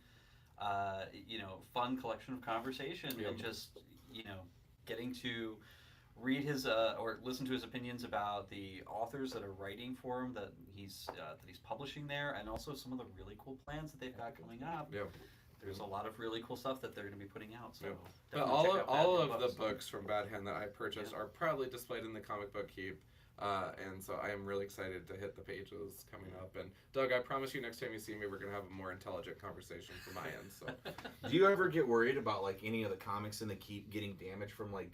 fun collection of conversation, and just getting to read his or listen to his opinions about the authors that are writing for him that he's publishing there, and also some of the really cool plans that they've got coming up.
Yeah.
There's a lot of really cool stuff that they're going to be putting out. So
But
definitely check out Bad
all
Hand
of the
Books.
books from Bad Hand that I purchased are proudly displayed in the comic book heap. And so I am really excited to hit the pages coming up. And Doug, I promise you, next time you see me, we're gonna have a more intelligent conversation from my end. So,
Do you ever get worried about like any of the comics in the keep getting damaged from like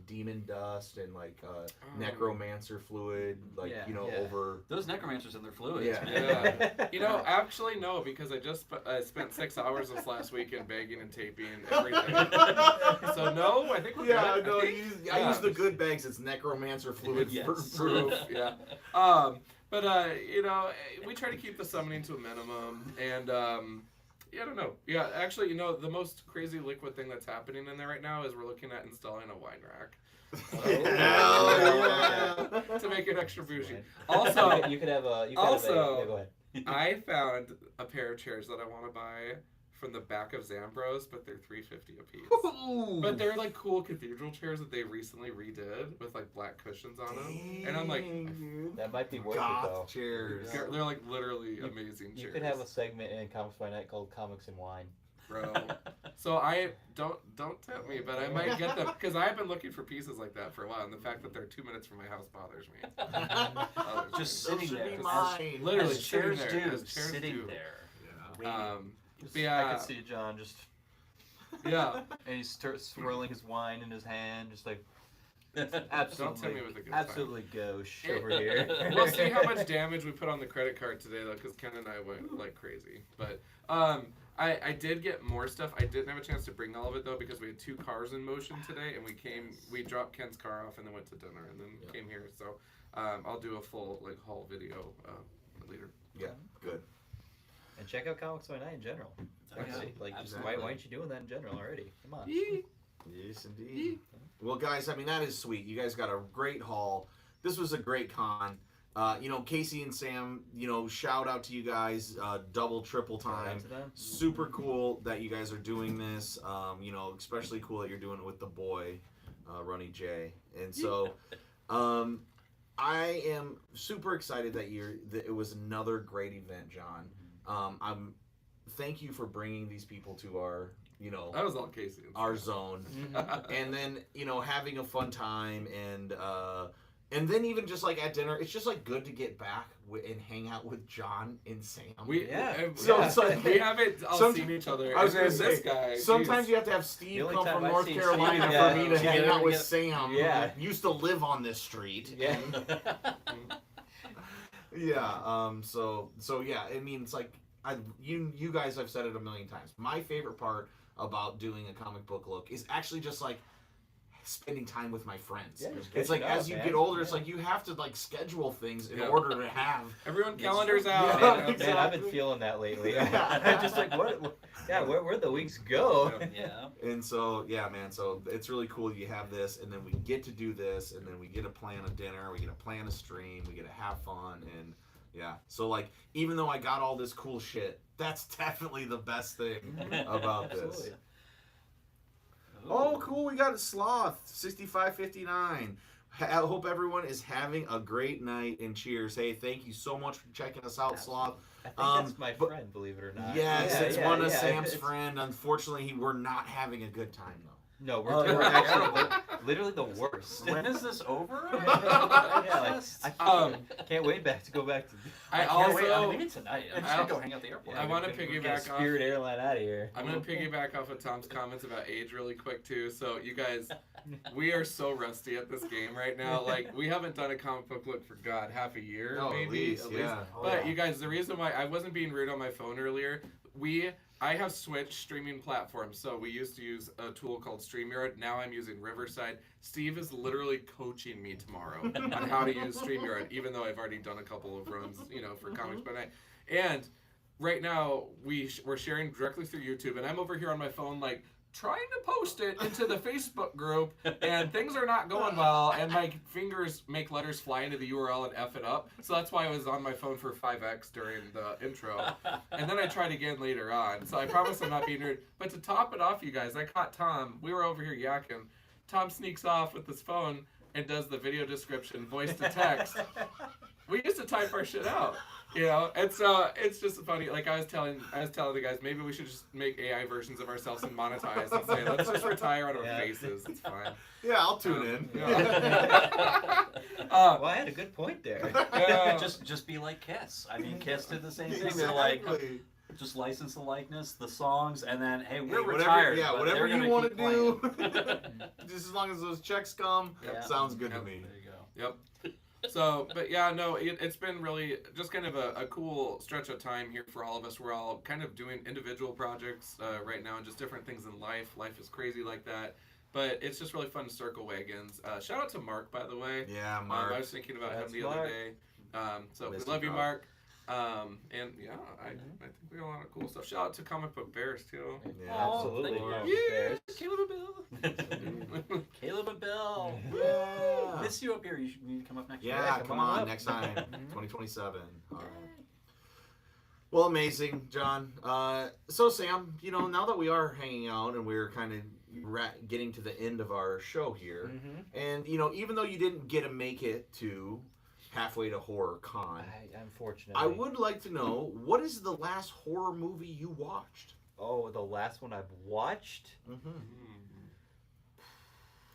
demon dust and like necromancer fluid, over
Those necromancers and their fluids.
Yeah.
yeah. Actually, no, because I just spent 6 hours this last weekend bagging and taping everything. So no, I think we're
Yeah,
good.
no, I use the
just-
good bags. It's necromancer fluid
Yes.
proof.
Yeah. But we try to keep the summoning to a minimum, and I don't know. Yeah, actually, the most crazy liquid thing that's happening in there right now is we're looking at installing a wine rack. To make it extra bougie. Also,
you could have a.
Also-
go ahead.
I found a pair of chairs that I want to buy from the back of Zambros, but they're $3.50 a piece. But they're like cool cathedral chairs that they recently redid with like black cushions on them. And I'm like,
That might be worth it
Goth
though.
chairs.
they're like literally amazing chairs.
You could have a segment in Comics by Night called Comics and Wine.
Bro. So I don't tempt me, but I might get them because I've been looking for pieces like that for a while, and the fact that they're 2 minutes from my house bothers me.
Just
Those
sitting
should
there.
be mine.
Literally
As chairs
sitting there,
do,
as chairs
sitting
do.
there.
Yeah.
But yeah,
I could see John just
Yeah.
And he's swirling his wine in his hand, just like
Don't tempt me
absolutely,
with a good time.
absolutely gauche over here.
We'll see how much damage we put on the credit card today, though, because Ken and I went like crazy. But I did get more stuff. I didn't have a chance to bring all of it though because we had 2 cars in motion today, and we dropped Ken's car off and then went to dinner and then came here. So I'll do a full like haul video later.
Yeah, good.
And check out Comics by Night in general.
Oh, yeah.
Like, just
Exactly.
why aren't you doing that in general already? Come on.
Yes, indeed. Well, guys, I mean, that is sweet. You guys got a great haul. This was a great con. Casey and Sam, shout out to you guys, double, triple time.
To them.
Super cool that you guys are doing this. Especially cool that you're doing it with the boy, Ronnie J. And so, I am super excited that it was another great event, John. Thank you for bringing these people to our,
That was all Casey.
our zone, and then having a fun time, and then even just like at dinner, it's just like good to get back and hang out with John and Sam. So it's like
we haven't all seen each other.
I was
and
gonna
then this
say,
guy.
sometimes
geez.
you have to have Steve
The only
come
time
from
I've
North
seen
Carolina
Steve,
for me to hang out with
get-
Sam.
Yeah.
Who used to live on this street.
Yeah.
Yeah. So yeah. I mean, it's like you guys have said it a million times. My favorite part about doing a comic book look is actually just like spending time with my friends.
Yeah, just
it's like
catching
as
up,
you
man.
get older, it's
Yeah.
like you have to like schedule things in
Yeah.
order to have.
Everyone,
Yes.
calendars out.
Yeah.
you know?
Exactly.
Man, I've been feeling that lately.
Yeah.
I'm just like, where'd the weeks go?
Yeah.
And so, yeah, man, so it's really cool you have this, and then we get to do this, and then we get to plan a dinner, we get to plan a stream, we get to have fun, and yeah. So, like, even though I got all this cool shit, that's definitely the best thing about this.
Absolutely.
Oh, cool, we got a Sloth, 6559. I hope everyone is having a great night, and cheers. Hey, thank you so much for checking us out, Sloth.
I think
Um,
that's my
but-
friend, believe it or not.
Yes,
Yeah,
it's
yeah,
one of
yeah.
Sam's friend. Unfortunately, we're not having a good time, though.
No, we're,
Oh,
we're
yeah.
actually literally the worst.
When is this over?
Yeah, like, I can't wait to go back to.
I
can't wait.
also
maybe tonight. I'm just gonna go hang out at the airport.
I want to
Get
piggyback off.
Spirit Airline out of here.
I'm gonna piggyback off of Tom's comments about age really quick too. So you guys, we are so rusty at this game right now. Like we haven't done a comic book look for God half a year,
No,
maybe.
at least, yeah.
But you guys, the reason why I wasn't being rude on my phone earlier, I have switched streaming platforms. So we used to use a tool called StreamYard. Now I'm using Riverside. Steve is literally coaching me tomorrow on how to use StreamYard, even though I've already done a couple of runs, for Comics by Night. And right now we're sharing directly through YouTube, and I'm over here on my phone like trying to post it into the Facebook group, and things are not going well, and my fingers make letters fly into the URL and F it up. So that's why I was on my phone for 5x during the intro. And then I tried again later on. So I promise I'm not being rude. But to top it off, you guys, I caught Tom. We were over here yakking. Tom sneaks off with his phone and does the video description, voice to text. We used to type our shit out, and so it's just funny. Like I was telling the guys, maybe we should just make AI versions of ourselves and monetize and say, let's just retire on our faces. It's fine.
Yeah, I'll tune in.
Yeah.
Well, I had a good point there.
just be like Kiss. I mean, Kiss did the same thing. They're like,
Exactly.
just license the likeness, the songs, and then hey, we're
Hey,
retired.
Yeah,
but
whatever
they're
you
gonna
want to
keep
do.
playing.
Just as long as those checks come,
Yeah.
sounds good to
Yep.
me.
There you go.
Yep. So, but yeah, no, it's been really just kind of a cool stretch of time here for all of us. We're all kind of doing individual projects right now and just different things in life. Life is crazy like that. But it's just really fun to circle wagons. Shout out to Mark, by the way.
Yeah,
I
Mark.
was thinking about
That's
him the other
Mark.
day. So
Missed
we love
you,
you,
dog.
Mark. And yeah, I think we got a lot of cool stuff. Shout out to Comic Book Bears too.
Yeah,
Oh,
Absolutely.
thank you.
Comic
Yeah.
Book Bears.
Caleb and Bill. Caleb and Bill.
Yeah.
Miss you up here. You should need to come up next year.
Yeah,
come
come
on
on,
up.
next time, 2027. All right. Well, amazing, John. So, Sam, now that we are hanging out and we're kind of getting to the end of our show here, and even though you didn't get to make it to halfway to Horror Con,
Unfortunately.
I would like to know, what is the last horror movie you watched?
Oh, the last one I've watched?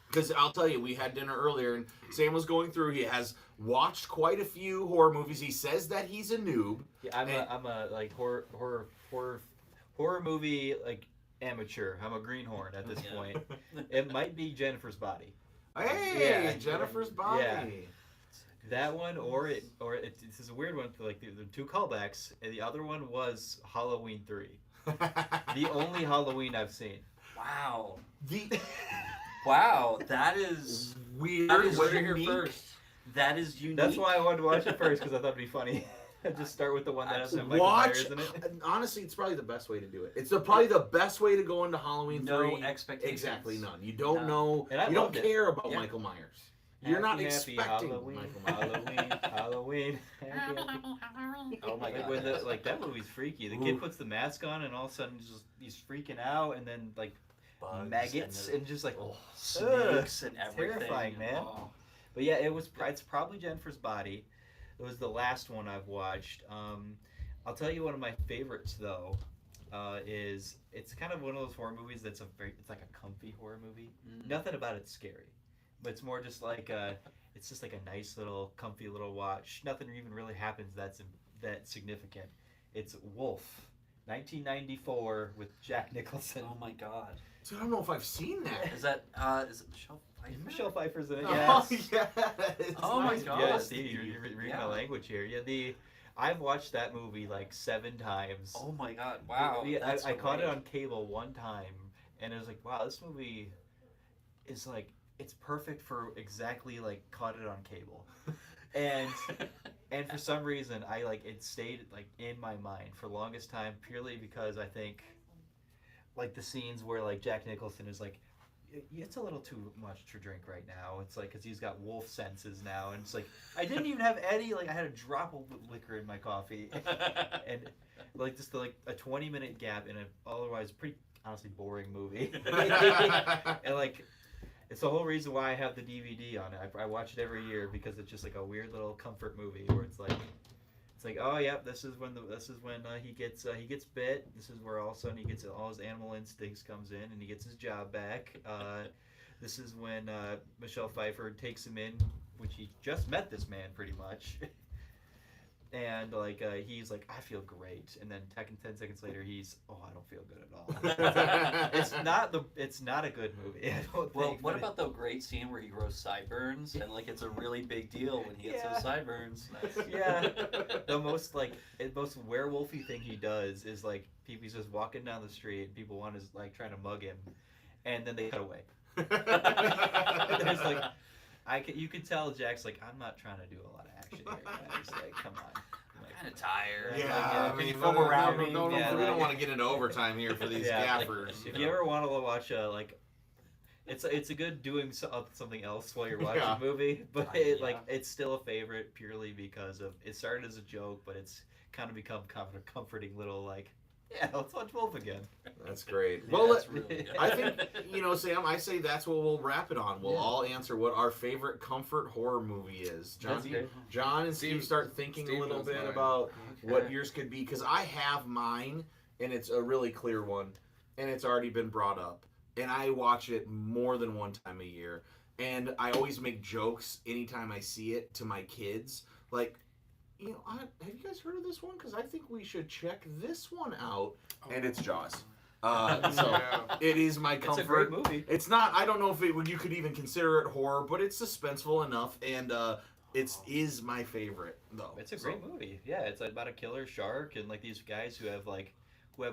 Because I'll tell you, we had dinner earlier, and Sam was going through. He has watched quite a few horror movies. He says that he's a noob.
Yeah, I'm a like horror movie like amateur. I'm a greenhorn at this
Yeah.
point. It might be Jennifer's Body.
Hey,
Yeah.
Jennifer's Body.
Yeah. That one, this is a weird one. Like the two callbacks, and the other one was Halloween 3. The only Halloween I've seen.
Wow.
The
Wow, that is
weird.
That is
Heard it here
unique.
first.
that is unique.
That's why I wanted to watch it first, because I thought it'd be funny. Just start with the one that has Michael Myers
Watch.
in it.
Honestly, it's probably the best way to do it. It's probably the best way to go into Halloween
No
3.
expectations.
Exactly none. You don't
None.
know.
And I
You don't
loved it.
care about
Yeah.
Michael Myers. You're not
Happy
expecting
Halloween,
Michael Myers.
Halloween.
Oh my
Like
god.
when that movie's freaky. The kid puts the mask on, and all of a sudden he's freaking out, and then like
Bugs
maggots
and
and just like
snakes and everything.
terrifying, man.
Oh.
But yeah, it's probably Jennifer's Body. It was the last one I've watched. I'll tell you one of my favorites though. Is it's kind of one of those horror movies that's it's like a comfy horror movie.
Mm.
Nothing about it's scary, but it's more just like it's just like a nice little comfy little watch. Nothing even really happens that's significant. It's Wolf, 1994 with Jack Nicholson.
Oh my god.
So I don't know if I've seen that.
Is it Michelle Pfeiffer?
Michelle Pfeiffer's in it.
Oh,
Yes.
yes.
Oh my
Nice.
God.
Yeah, see, you're reading
Yeah.
my language here. Yeah, I've watched that movie like 7 times.
Oh my god. Wow.
Yeah,
that's
I caught it
great.
on cable one time, and it was like, wow, this movie is like, it's perfect for exactly like caught it on cable, and for some reason I like it stayed like in my mind for the longest time purely because I think like the scenes where like Jack Nicholson is like, it's a little too much to drink right now. It's like because he's got wolf senses now, and it's like I didn't even have any. Like I had a drop of liquor in my coffee, and like just like a 20-minute gap in an otherwise pretty honestly boring movie. And like it's the whole reason why I have the DVD on it. I watch it every year because it's just like a weird little comfort movie where it's like oh yeah, this is when he gets bit. This is where all of a sudden he gets all his animal instincts comes in and he gets his job back. This is when Michelle Pfeiffer takes him in, which he just met this man pretty much. And like he's like, I feel great, and then 10 seconds later he's, oh, I don't feel good at all. It's not a good movie. I don't
Well,
think,
what
but
about the great scene where he grows sideburns and like it's a really big deal when he gets
Yeah.
those sideburns?
Yeah, the most werewolfy thing he does is like he's just walking down the street and people want to like trying to mug him, and then they cut away. And there's like you could tell Jack's like, I'm not trying to do a lot of action here, guys. Like, come on.
I'm kind of tired.
Yeah, I mean,
film around me.
we
Yeah,
don't
like-
want to get into overtime here for these
Yeah, like,
gaffers.
If you ever want to watch it's a good doing something else while you're watching
Yeah.
a movie, but
Yeah.
it's still a favorite purely because of it started as a joke, but it's kind of become kind of a comforting little like, yeah, let's watch Wolf again.
That's great.
Yeah,
Well,
that's really good.
I think, Sam, I say that's what we'll wrap it on. We'll
Yeah.
all answer what our favorite comfort horror movie is.
That's great.
John and Steve start thinking
Steve
a little
knows
bit
mine.
about
Okay.
what yours could be, because I have mine, and it's a really clear one, and it's already been brought up. And I watch it more than one time a year. And I always make jokes anytime I see it to my kids. Like, have you guys heard of this one? Because I think we should check this one out. And it's Jaws. So
Yeah.
it is my
It's
comfort.
a great movie.
It's not. I don't know if you could even consider it horror, but it's suspenseful enough, and is my favorite though.
It's a
So,
great movie. Yeah, it's about a killer shark and like these guys who have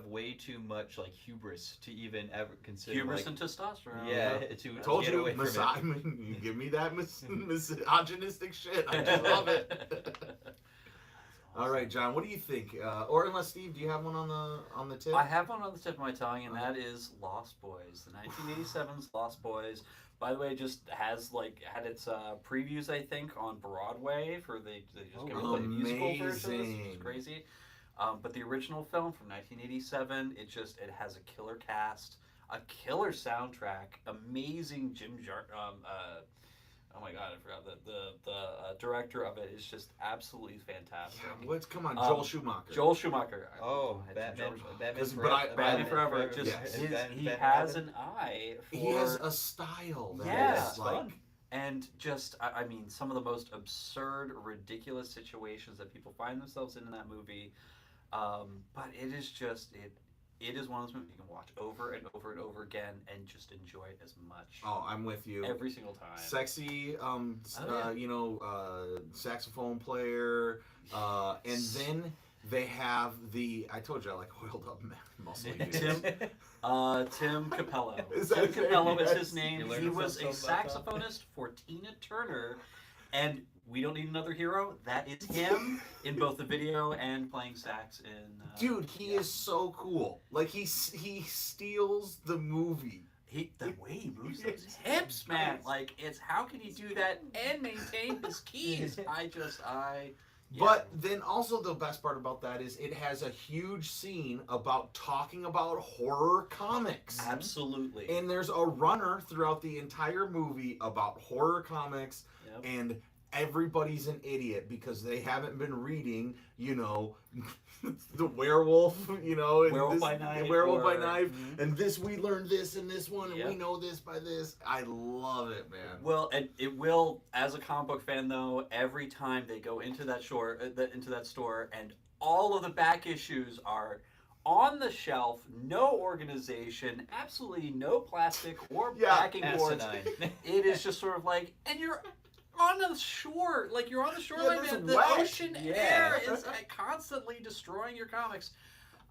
way too much like hubris to even ever consider
Hubris
like,
and testosterone.
yeah,
Yeah.
to
Told
get
you,
away from it.
you give me that misogynistic shit. I just love it. All right, John. What do you think? Or unless Steve, do you have one on the tip?
I have one on the tip of my tongue, and that is Lost Boys. The 1987's Lost Boys. By the way, just had its previews, I think, on Broadway for they just came out with a musical version. This
amazing.
was crazy. But the original film from 1987, it has a killer cast, a killer soundtrack, amazing Jim oh my god, I forgot the director of it is just absolutely fantastic.
Yeah, come on, Joel Schumacher.
Joel Schumacher.
Oh,
I
Batman,
George-
Batman
But
Forever.
Batman Forever. Just
Yes.
he
Batman
has
Forever.
an eye for
He has a style. That
Yeah.
is, like,
and just I mean some of the most absurd, ridiculous situations that people find themselves in that movie. But it is just it is one of those movies you can watch over and over and over again and just enjoy it as much.
Oh, I'm with you.
Every single time.
Sexy,
yeah.
saxophone player, and then they have I told you I like oiled up muscle dudes.
Tim Capello.
Is that
Tim
his
Capello
name?
is
Yes.
his name.
You learned
He was a
something about that?
saxophonist for Tina Turner, and we don't need another hero. That is him in both the video and playing sax in.
Dude, he is so cool. Like he steals the movie.
The way he moves those hips, man. Like, it's how can he do that and maintain his keys? Yeah.
But then also the best part about that is it has a huge scene about talking about horror comics.
Absolutely.
And there's a runner throughout the entire movie about horror comics,
Yep.
and everybody's an idiot because they haven't been reading, the werewolf, and
Werewolf by Night,
Werewolf by
or-
Night,
Mhm.
and this we learned this in this one, and
Yep.
we know this by this. I love it, man.
Well, and it will, as a comic book fan, though, every time they go into that store, and all of the back issues are on the shelf, no organization, absolutely no plastic or backing boards.
Asinine.
It is just sort of like, and you're on the shore, like you're on the shoreline,
this
man. The
wet.
ocean air is constantly destroying your comics.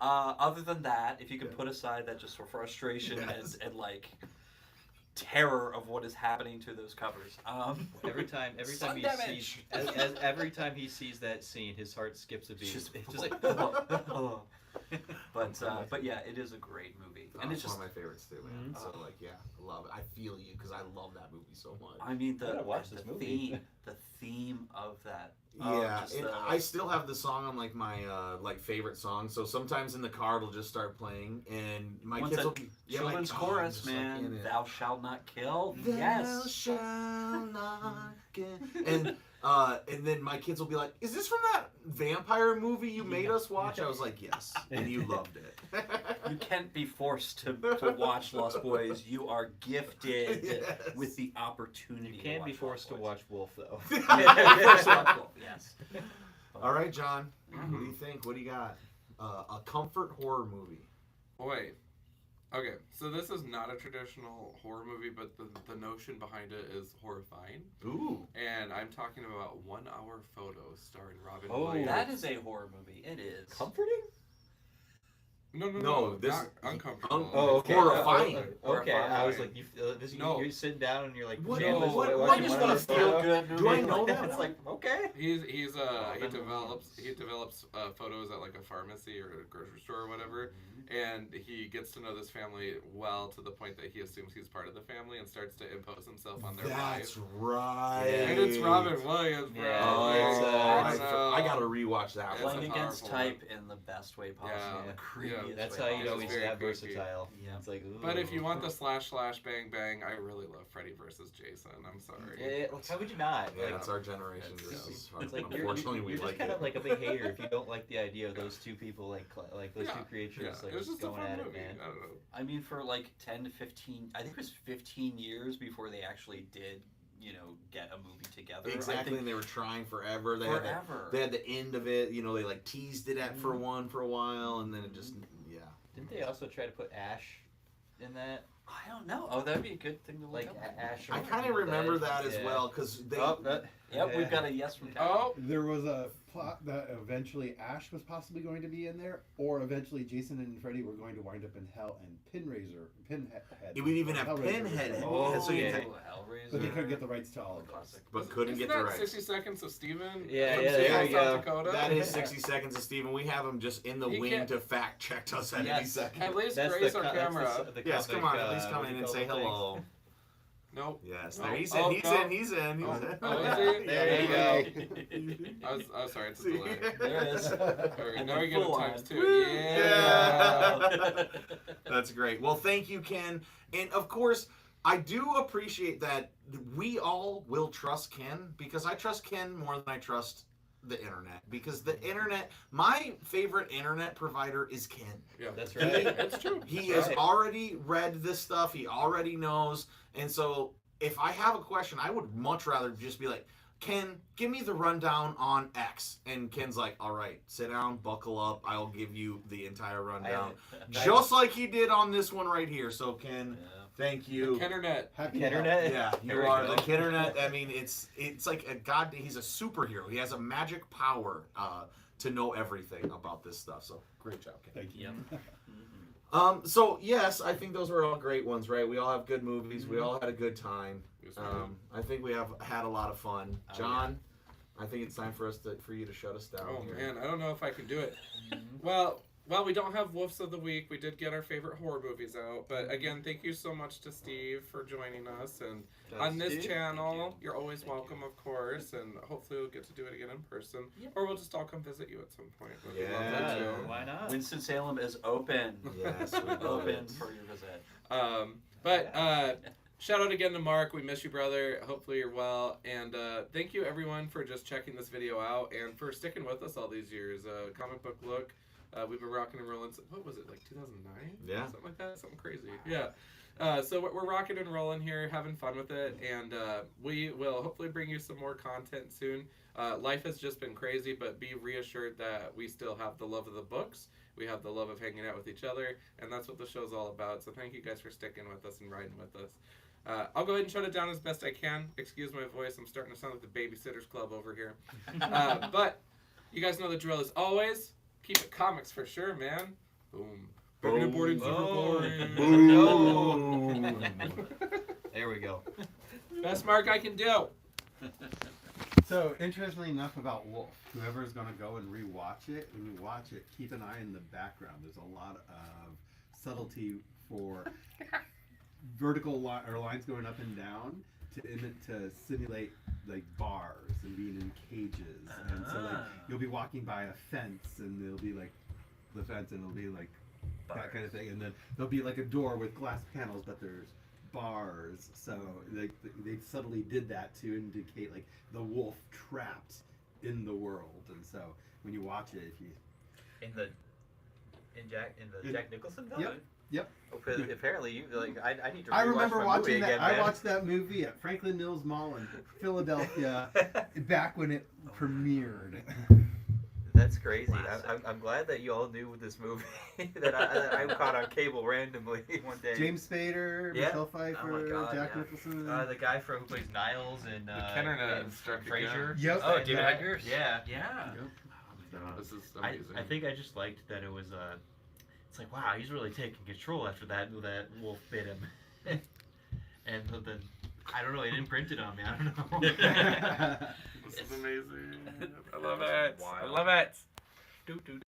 Other than that, if you can put aside that just for frustration
Yes.
and like terror of what is happening to those covers.
Every time he
damage.
sees, every time he sees that scene, his heart skips a beat.
Just-
It's just like,
but yeah, it is a great movie, and it's
one
just,
of my favorites too, man.
Mhm.
So I love it. I feel you because I love that movie so much.
I mean,
I gotta watch this movie.
the theme of that.
Yeah,
just
and
the-
I still have the song on like my favorite song. So sometimes in the car it'll just start playing, and my
Once
kids
that
will
children's
I'm
chorus,
just, like,
man.
in it.
Thou shalt not kill.
Thou
Yes.
shall not kill. And then my kids will be like, "Is this from that vampire movie you made us watch?" I was like, "Yes," and you loved it.
You can't be forced to watch Lost Boys. You are gifted
Yes.
with the opportunity.
you can be
watch
forced to
Lost
watch Wolf, though.
Boys. Yeah, forced to watch Wolf, yes.
All right, John. What do you think? What do you got? A comfort horror movie.
Wait. Okay, so this is not a traditional horror movie, but the notion behind it is horrifying.
Ooh.
And I'm talking about 1 Hour Photos starring Robin
Oh,
Williams.
that is a horror movie. It is.
Comforting?
No,
this
not
is-
uncomfortable.
Oh, okay. Horrifying.
Okay, I was
Horrifying.
like,
No.
you're sitting down and you're like,
What-
pajamas,
what-
watching
what is
one
the
of those
feel
photos.
good movie?
Do I know that
It's
one?
like, okay.
He
Robin
develops photos at like a pharmacy or a grocery store or whatever, and he gets to know this family well to the point that he assumes he's part of the family and starts to impose himself on their
That's
life.
right.
Yeah.
And it's Robin Williams, bro.
Yeah,
Oh,
it's,
I know.
I gotta rewatch that
It's
one.
Playing
a
against
powerful
type in the best way possible.
Yeah.
The creepiest
That's
way
how you
It's
know
possible.
he's
very
that
creepy.
versatile.
Yeah.
It's like, ooh.
But if you want the slash bang bang, I really love Freddy versus Jason. I'm sorry.
Yeah, like, how would you not?
Yeah,
Like,
it's our generation.
It's-
it's like
Unfortunately, we
you're just
like
kind
it.
of like a big hater if you don't like the idea of those two people, like those
Yeah,
two creatures,
Yeah,
like
it was
just
just a
going
fun
at
movie.
it, man.
I don't know.
I mean, for like 10 to 15, I think it was 15 years before they actually did, get a movie together.
Exactly,
I think
and they were trying forever. They
forever.
had the end of it. They like teased it at for a while, and then it just
Didn't they also try to put Ash in that?
I don't know. Oh, that'd be a good thing to look
Like
up.
Ash.
I
from
kind of
Evil
remember
Dead?
that as
Yeah.
well because they.
Oh, that,
Yep, we've got a yes from Cal.
Oh,
There was a plot that eventually Ash was possibly going to be in there, or eventually Jason and Freddy were going to wind up in hell, and Pinhead.
You would even have
Hellraiser
Pinhead.
was-
Oh,
so you
yeah.
had,
Hellraiser.
But they couldn't get the rights to all of those.
Classic.
but couldn't
isn't
get the
that
rights.
60 Seconds of Steven?
Yeah,
From
yeah,
Sioux
there
Falls,
you
South
go.
Dakota?
That is 60 seconds of Steven. We have him just in the
He
wing
can't-
to fact check us at any
Yes.
second.
At least
That's
grace
the
our
co-
camera.
that's the
Yes,
comic,
come on, at least
what
come
do
in
you
and
call
say
the things?
hello.
Nope.
Yes,
No.
there he's
Oh,
in. He's
no.
in. He's in. He's
Oh,
in.
oh, is he?
There you
I was sorry, it's a delay.
There it is.
Alright,
And
now
then
we get it
full
times
on.
two. Yeah.
Yeah. That's great. Well, thank you, Ken. And of course, I do appreciate that we all will trust Ken because I trust Ken more than I trust the internet. Because the internet, my favorite internet provider is Ken.
Yeah.
That's
And
right.
It's true.
He
That's
has
right.
already read this stuff. He already knows. And so if I have a question, I would much rather just be like, Ken, give me the rundown on X. And Ken's like, all right, sit down, buckle up. I'll give you the entire rundown. Just like he did on this one right here. So, Ken, thank you.
Kenternet.
Happy
Internet.
Yeah, you
There
are
we
the
go.
Kinternet. I mean, it's like a god. He's a superhero. He has a magic power to know everything about this stuff. So great job, Ken.
Thank you.
So yes, I think those were all great ones, right? We all have good movies. We all had a good time. I think we have had a lot of fun.
Oh,
John, I think it's time for you to shut us down.
Oh
here.
man, I don't know if I can do it. Well, we don't have Wolves of the Week. We did get our favorite horror movies out, but again, thank you so much to Steve for joining us. And on this channel, you're always welcome, of course, and hopefully we'll get to do it again in person, or we'll just all come visit you at some point. We'd love that
Yeah.
too.
Why not?
Winston-Salem is open.
Yes, we love
Open
it.
for your visit.
Shout out again to Mark. We miss you, brother. Hopefully you're well. And thank you, everyone, for just checking this video out and for sticking with us all these years. Comic Book Look. We've been rocking and rolling. What was it, like 2009?
Yeah.
Something like that. Something crazy. Yeah. So we're rocking and rolling here, having fun with it, and we will hopefully bring you some more content soon. Life has just been crazy, but be reassured that we still have the love of the books. We have the love of hanging out with each other, and that's what the show's all about. So thank you guys for sticking with us and riding with us. I'll go ahead and shut it down as best I can. Excuse my voice. I'm starting to sound like the Babysitters Club over here. But you guys know the drill as always. Keep it comics for sure, man. Boom.
Boom.
Boarding, super boring.
Boom.
There we go.
Best mark I can do.
So, interestingly enough about Wolf, whoever's going to go and rewatch it, when you watch it, keep an eye in the background. There's a lot of subtlety for vertical lines going up and down to simulate like bars and being in cages. And so like you'll be walking by a fence and there'll be like the fence and it'll be like that kind of thing. And then there'll be like a door with glass panels, but there's bars. So they subtly did that to indicate like the wolf trapped in the world. And so when you watch it, if you
In the Jack Nicholson film?
Yep.
Because apparently you like I need to.
I
rewatch
remember
my
watching
movie
that.
again,
I
man.
watched that movie at Franklin Mills Mall in Philadelphia back when it premiered.
That's crazy.
Classic.
I'm glad that you all knew this movie that I caught on cable randomly one day.
James Spader,
Yeah.
Michelle Pfeiffer,
Oh my God,
Jack
yeah.
Nicholson.
The guy who plays Niles in
Kenternet
in
struck
Frasier.
again.
Yep.
Oh,
And
David
that-
Eggers. Yeah.
Yeah.
This is
I
amazing.
think I just liked that it was it's like, wow, he's really taking control after that wolf bit him. And then I don't know, it imprinted on me. I don't know.
This is amazing. I love it. I love it.
Doo-doo.